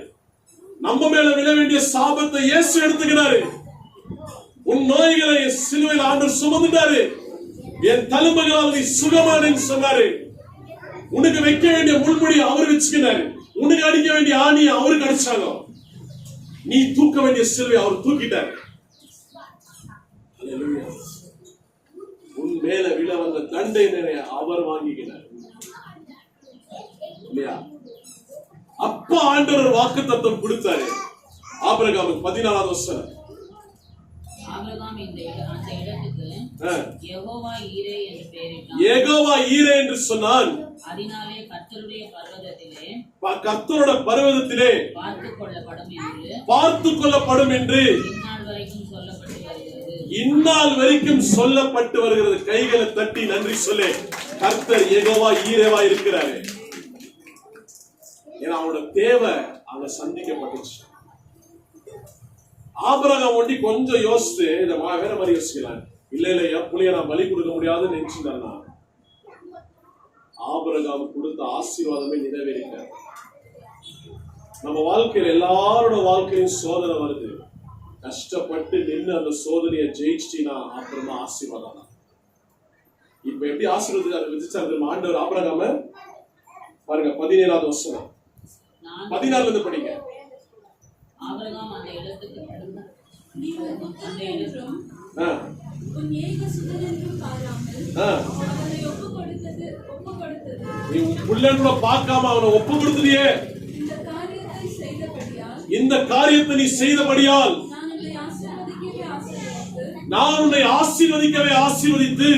நம்ம மேல விழ வேண்டிய சாபத்தை இயேசு எடுத்துக்கிறாரு. உன் நோய்களை சிலுவையில் ஆண்டவர் சுமந்துட்டாரு. என் தழும்புகளால் நீ சுகமானேன்னு சொன்னாரு. உனக்கு வைக்க வேண்டிய முள்முடி அவர் வச்சுக்கிறாரு. உனக்கு அடிக்க வேண்டிய ஆணியை அவருக்கு அடிச்சாங்க. நீ தூக்க வேண்டிய சிலுவை அவர் தூக்கிட்டாரு. உன் மேல விழ வந்த தண்டனை அவர் வாங்கிக்கிறார் இல்லையா? அப்ப ஆண்டவர் வாக்குத்தத்தம் கொடுத்தாரு ஆபிரகாமுக்கு. 14வது வசனம். ஆபிரகாம் அந்த இடத்துக்கு யெகோவா ஈரே என்று பெயரிட்டான். யெகோவா ஈரே என்று சொன்னான். அதனாலே கர்த்தருடைய பர்வதத்திலே பார்த்துக் கொள்ளப்படும் என்று இந்நாள் வரைக்கும் சொல்லப்பட்டு வருகிறது. கைகளை தட்டி நன்றி சொல்லு. கர்த்தர் யெகோவா ஈரேவா இருக்கிறாரு. ஏன்னா அவனோட தேவை அங்க சந்திக்கப்பட்டுச்சு. ஆபிரகாம் ஒண்டி கொஞ்சம் யோசித்து இதை வேற மாதிரி யோசிக்கலாம். இல்ல என் புள்ளைய நான் பலி கொடுக்க முடியாதுன்னு நினைச்சுட்டான்னா ஆபிரகாம் கொடுத்த ஆசீர்வாதமே நிறைவேறிட்டார். நம்ம வாழ்க்கையில எல்லாரோட வாழ்க்கையும் சோதனை வருது. கஷ்டப்பட்டு நின்று அந்த சோதனையை ஜெயிச்சிட்டீங்கன்னா அப்புறமா ஆசீர்வாதம் தான். இப்ப எப்படி ஆசீர்வாதம் விதிச்சாரு ஆண்டவர் ஆபிரகாம பாருங்க. 17வது வசனம் 14ல இருந்து படிங்க. ஆபிரகாம் அந்த இடத்துக்கு பார்க்காம அவனை ஒப்பு கொடுத்தியே. இந்த காரியத்தை நீ செய்தபடியால் நான் உன்னை ஆசீர்வதிக்கவே ஆசீர்வதித்து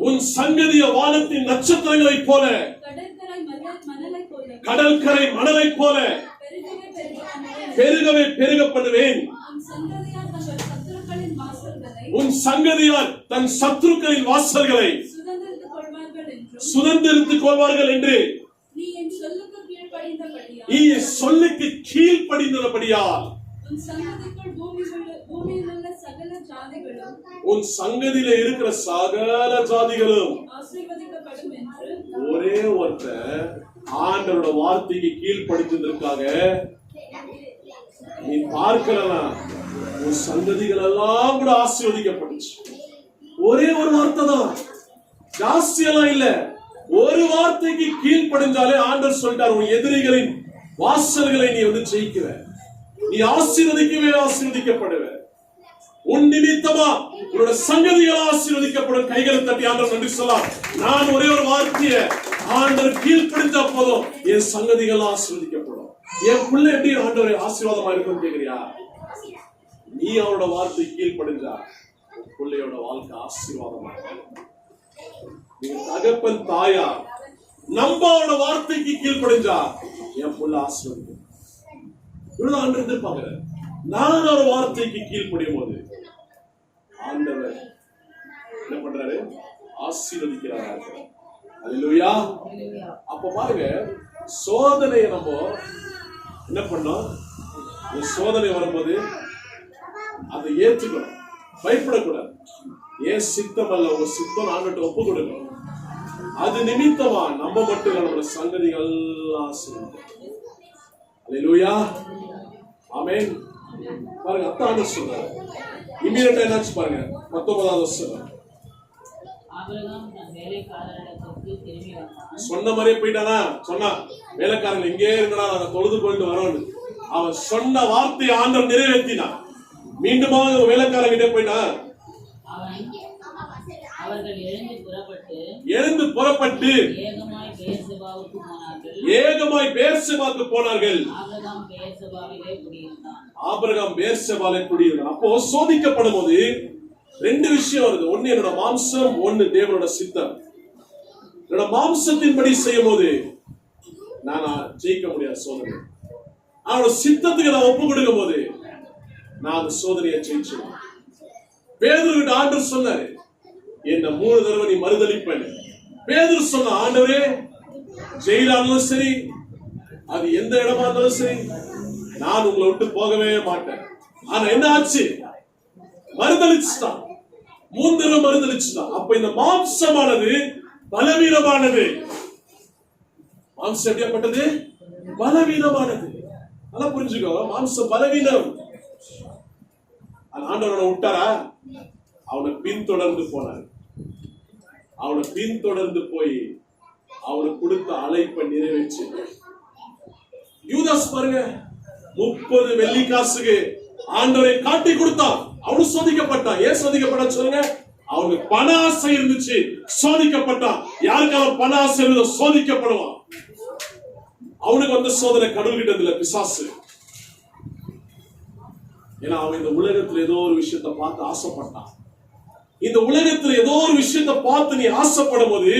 உன் சங்கதிய வானத்தின் நட்சத்திரங்களைப் போல கடற்கரை மணலைப் போல பெருகவே பெருக பண்ணுவேன். உன் சங்கதியார் தன் சத்துருக்களின் வாசல்களை சுதந்திரித்துக் கொள்வார்கள் என்று நீ என் சொல்லுக்கு கீழ்ப்படிந்தபடியால் உன் சங்கதியில இருக்கிற சகல ஜாதிகளும் ஒரே ஒருத்தர் ஆண்டவரோட வார்த்தைக்கு கீழ்ப்படித்ததற்காக நீ பார்க்கலாம். உன் சந்ததிகள் எல்லாம் கூட ஆசீர்வதிக்கப்பட்டுச்சு. ஒரே ஒரு வார்த்தை தான், ஜாஸ்தியெல்லாம் இல்ல. ஒரு வார்த்தைக்கு கீழ்ப்படிஞ்சாலே ஆண்டவர் சொல்லிட்டார், உன் எதிரிகளின் வாசல்களை நீ ஜெயிக்குவ, நீ ஆசீர்வதிக்கவே ஆசீர்வதிக்கப்படுவ. உன் நிமித்தமா உன்னோட சங்கதிகள் ஆசீர்வதிக்கப்படும். கைகளை தட்டி ஆண்டவர் நன்றி சொல்லலாம். நான் ஒரே ஒரு வார்த்தையை ஆண்டவர் கீழ்ப்படிஞ்சா போதும், என் சங்கதிகள் ஆசீர்வதிக்கப்படும். என் பிள்ளை எப்படி ஆண்டவரை ஆசீர்வாதமா இருக்கும் கேக்குறியா? நீ அவரோட வார்த்தை கீழ்ப்படிஞ்சா பிள்ளையோட வாழ்க்கை ஆசீர்வாதமா இருக்கும். நீங்க தகப்பன் தாயா நம்ம அவரோட வார்த்தைக்கு கீழ்ப்படிஞ்சா என் பிள்ளை ஆசீர்வதிக்கும். இவ்வளவு ஆண்டவர் எதிர்பார்க்கிற. நான் ஒரு வார்த்தைக்கு கீழ்ப்படியும் போது ஆண்டவர் என்ன பண்றாரு? ஆசீர்வதிக்கிறார். அல்லேலூயா. அப்ப பாருங்க, சோதனையை நம்ம என்ன பண்ணோம்? சோதனை வரும்போது அதை ஏற்றுக்கணும், பயப்படக்கூடாது. ஏன் சித்தம் அல்ல, உங்க சித்தம் ஆண்டவர்கிட்ட ஒப்பு கொடுக்கணும். அது நிமித்தமா நம்ம மட்டும் இல்ல, நம்மளோட சங்கதிகள் ஆசீர்வதிக்கும். அல்லேலூயா. ஆமென். பாருங்க, அத்த ஆண்டவர் சொல்றாரு. இமிடியேட்டா என்னாச்சு பாருங்க. 19வது வசனம். ஆபிரகாம் தன் வேலைக்காரரிடத்திற்கு திரும்பி வந்தான். சொன்ன மாதிரியே போயிட்டானா? சொன்னா வேலைக்காரங்க இங்கே இருக்கடா, நாங்க தொழுது போயிட்டு வரோம். அவன் சொன்ன வார்த்தையை ஆண்டவர் நிறைவேற்றினான். மீண்டுமா வேலைக்காரங்கிட்டே போயிட்டான். அவர்கள் எழுந்து புறப்பட்டு ஏகமாய் பெயர்செபாவுக்கு போனார்கள். ஆபிரகாம் பெயர்செபாவிலே குடியிருந்தான். அப்போ சோதிக்கப்படும் போது ரெண்டு விஷயம் வருது. ஒன்னு என்னோட மாம்சம், ஒன்னு தேவனோட சித்தம். என்னோட மாம்சத்தின்படி செய்யும் போது நான் ஜெயிக்க முடியாது சோதனை. அவனோட சித்தத்துக்கு நான் ஒப்பு கொடுக்கும் போது நான் அந்த சோதனையை ஜெயிச்சிருவேன். பேதுருவிட்ட ஆண்டவர் சொன்னாரு, என்ன 3 தடவை நீ மறுதலிப்பேன். பேதுரு சொன்ன, ஆண்டவரே ஜெயிலா இருந்தாலும் சரி, அது எந்த இடமா இருந்தாலும் சரி, நான் உங்களை விட்டு போகவே மாட்டேன். ஆனா என்ன ஆச்சு? மறுதலிச்சுட்டான். 3 தடவை மறுதலிச்சுட்டான். அப்ப இந்த மாம்சமானது பலவீனமானது. மாம்சம் எப்படிப்பட்டது? பலவீனமானது. நல்லா புரிஞ்சுக்கோ, மாம்சம் பலவீனம். ஆண்டவனை விட்டாரா? அவனை பின்தொடர்ந்து போனார். அவனை பின்தொடர்ந்து போய் அவனுக்கு கொடுத்த அழைப்பை நிறைவேற்றி. யூதாஸ் பாருங்க, 30 வெள்ளிக்காசுக்கு ஆண்டவரை காட்டி கொடுத்தான். அவனு சோதிக்கப்பட்டான். ஏன் சோதிக்கப்பட்டான் சொல்லுங்க? அவனுக்கு பண ஆசை இருந்துச்சு, சோதிக்கப்பட்டான். யாருக்காவது பண ஆசை இருந்தோ சோதிக்கப்படுவான். அவனுக்கு வந்த சோதனை கடவுள்கிட்ட இல்ல, பிசாசு. ஏன்னா அவன் இந்த உலகத்துல ஏதோ ஒரு விஷயத்தை பார்த்து ஆசைப்பட்டான். இந்த உலகத்துல ஏதோ ஒரு விஷயத்தை பார்த்து நீ ஆசைப்படும் போது,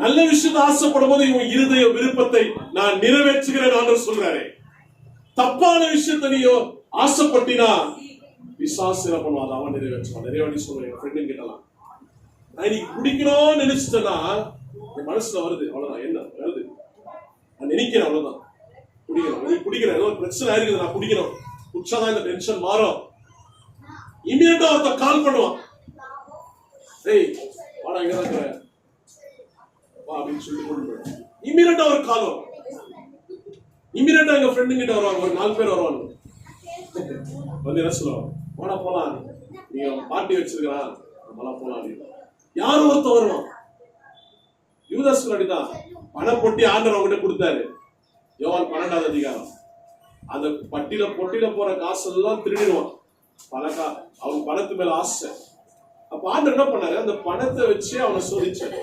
நல்ல விஷயத்தை ஆசைப்படும் போது இவன் இருதய விருப்பத்தை நான் நிறைவேற்றுகிறேன் ஆண்டவர் சொல்றாரு. தப்பான விஷயத்தை நீ ஆசைப்பட்டினா பிசாசு என்ன பண்ணுவான்? அவன் நிறைவேற்றுவான். நிறைய வாட்டி சொல்றேன், என் ஃப்ரெண்டு கிட்டலாம், நான் இன்னைக்கு குடிக்கணும்னு நினைச்சிட்டேன்னா என் மனசுல வருது, அவ்வளவுதான். என்ன வருது? நான் நினைக்கிறேன், அவ்வளவுதான். குடிக்கணும். நீ குடிக்கிறேன், ஏதோ ஒரு பிரச்சனை இருக்குது, நான் குடிக்கணும். குடிச்சாதான் இந்த டென்ஷன் மாறும். இமீடியட்டா ஒருத்தர் கால் பண்ணுவான், ஏய் வாடா, இங்க தான் இருக்கிற வா அப்படின்னு சொல்லி கொண்டு போயிடும். இமீடியட்டா ஒரு கால் வரும். இமீடியட்டா எங்க ஃப்ரெண்டு கிட்ட வருவாங்க, ஒரு 4 பேர் வருவாங்க. வந்து என்ன சொல்லுவாங்க, வாடா போலாம், நீங்க பார்ட்டி வச்சிருக்கிறான், நம்மளாம் போலாம் அப்படின்னு. யாரும் ஒருத்தர் வருவான். யூதாஸ் அப்படிதான் பண பொட்டி ஆண்டவர் அவங்ககிட்ட கொடுத்தாரு. யோவான் 12வது அதிகாரம். அந்த பொட்டியில போற காசு எல்லாம் திருடிடுவான். அவன் பணத்து மேல ஆசை. அப்ப ஆண்டவர் என்ன பண்ணாரு? அந்த பணத்தை வச்சு அவனை சோதிச்சாரு.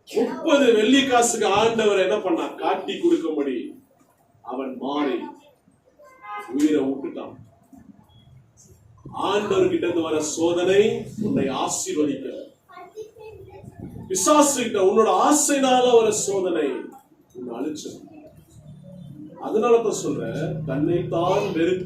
30 வெள்ளிக்காசுக்கு ஆண்டவர் என்ன பண்ணா? காட்டி கொடுக்கும்படி அவன் மாறி உயிரை விட்டுட்டான். ஆண்டவர் கிட்ட இருந்து வர சோதனை உன்னை ஆசீர்வதிக்க, பிசாசு கிட்ட உன்னோட ஆசைனால வர சோதனை உன்னை அழிச்சு. அதனாலதான் சொல்ற, தன்னைத்தான் வெறுத்து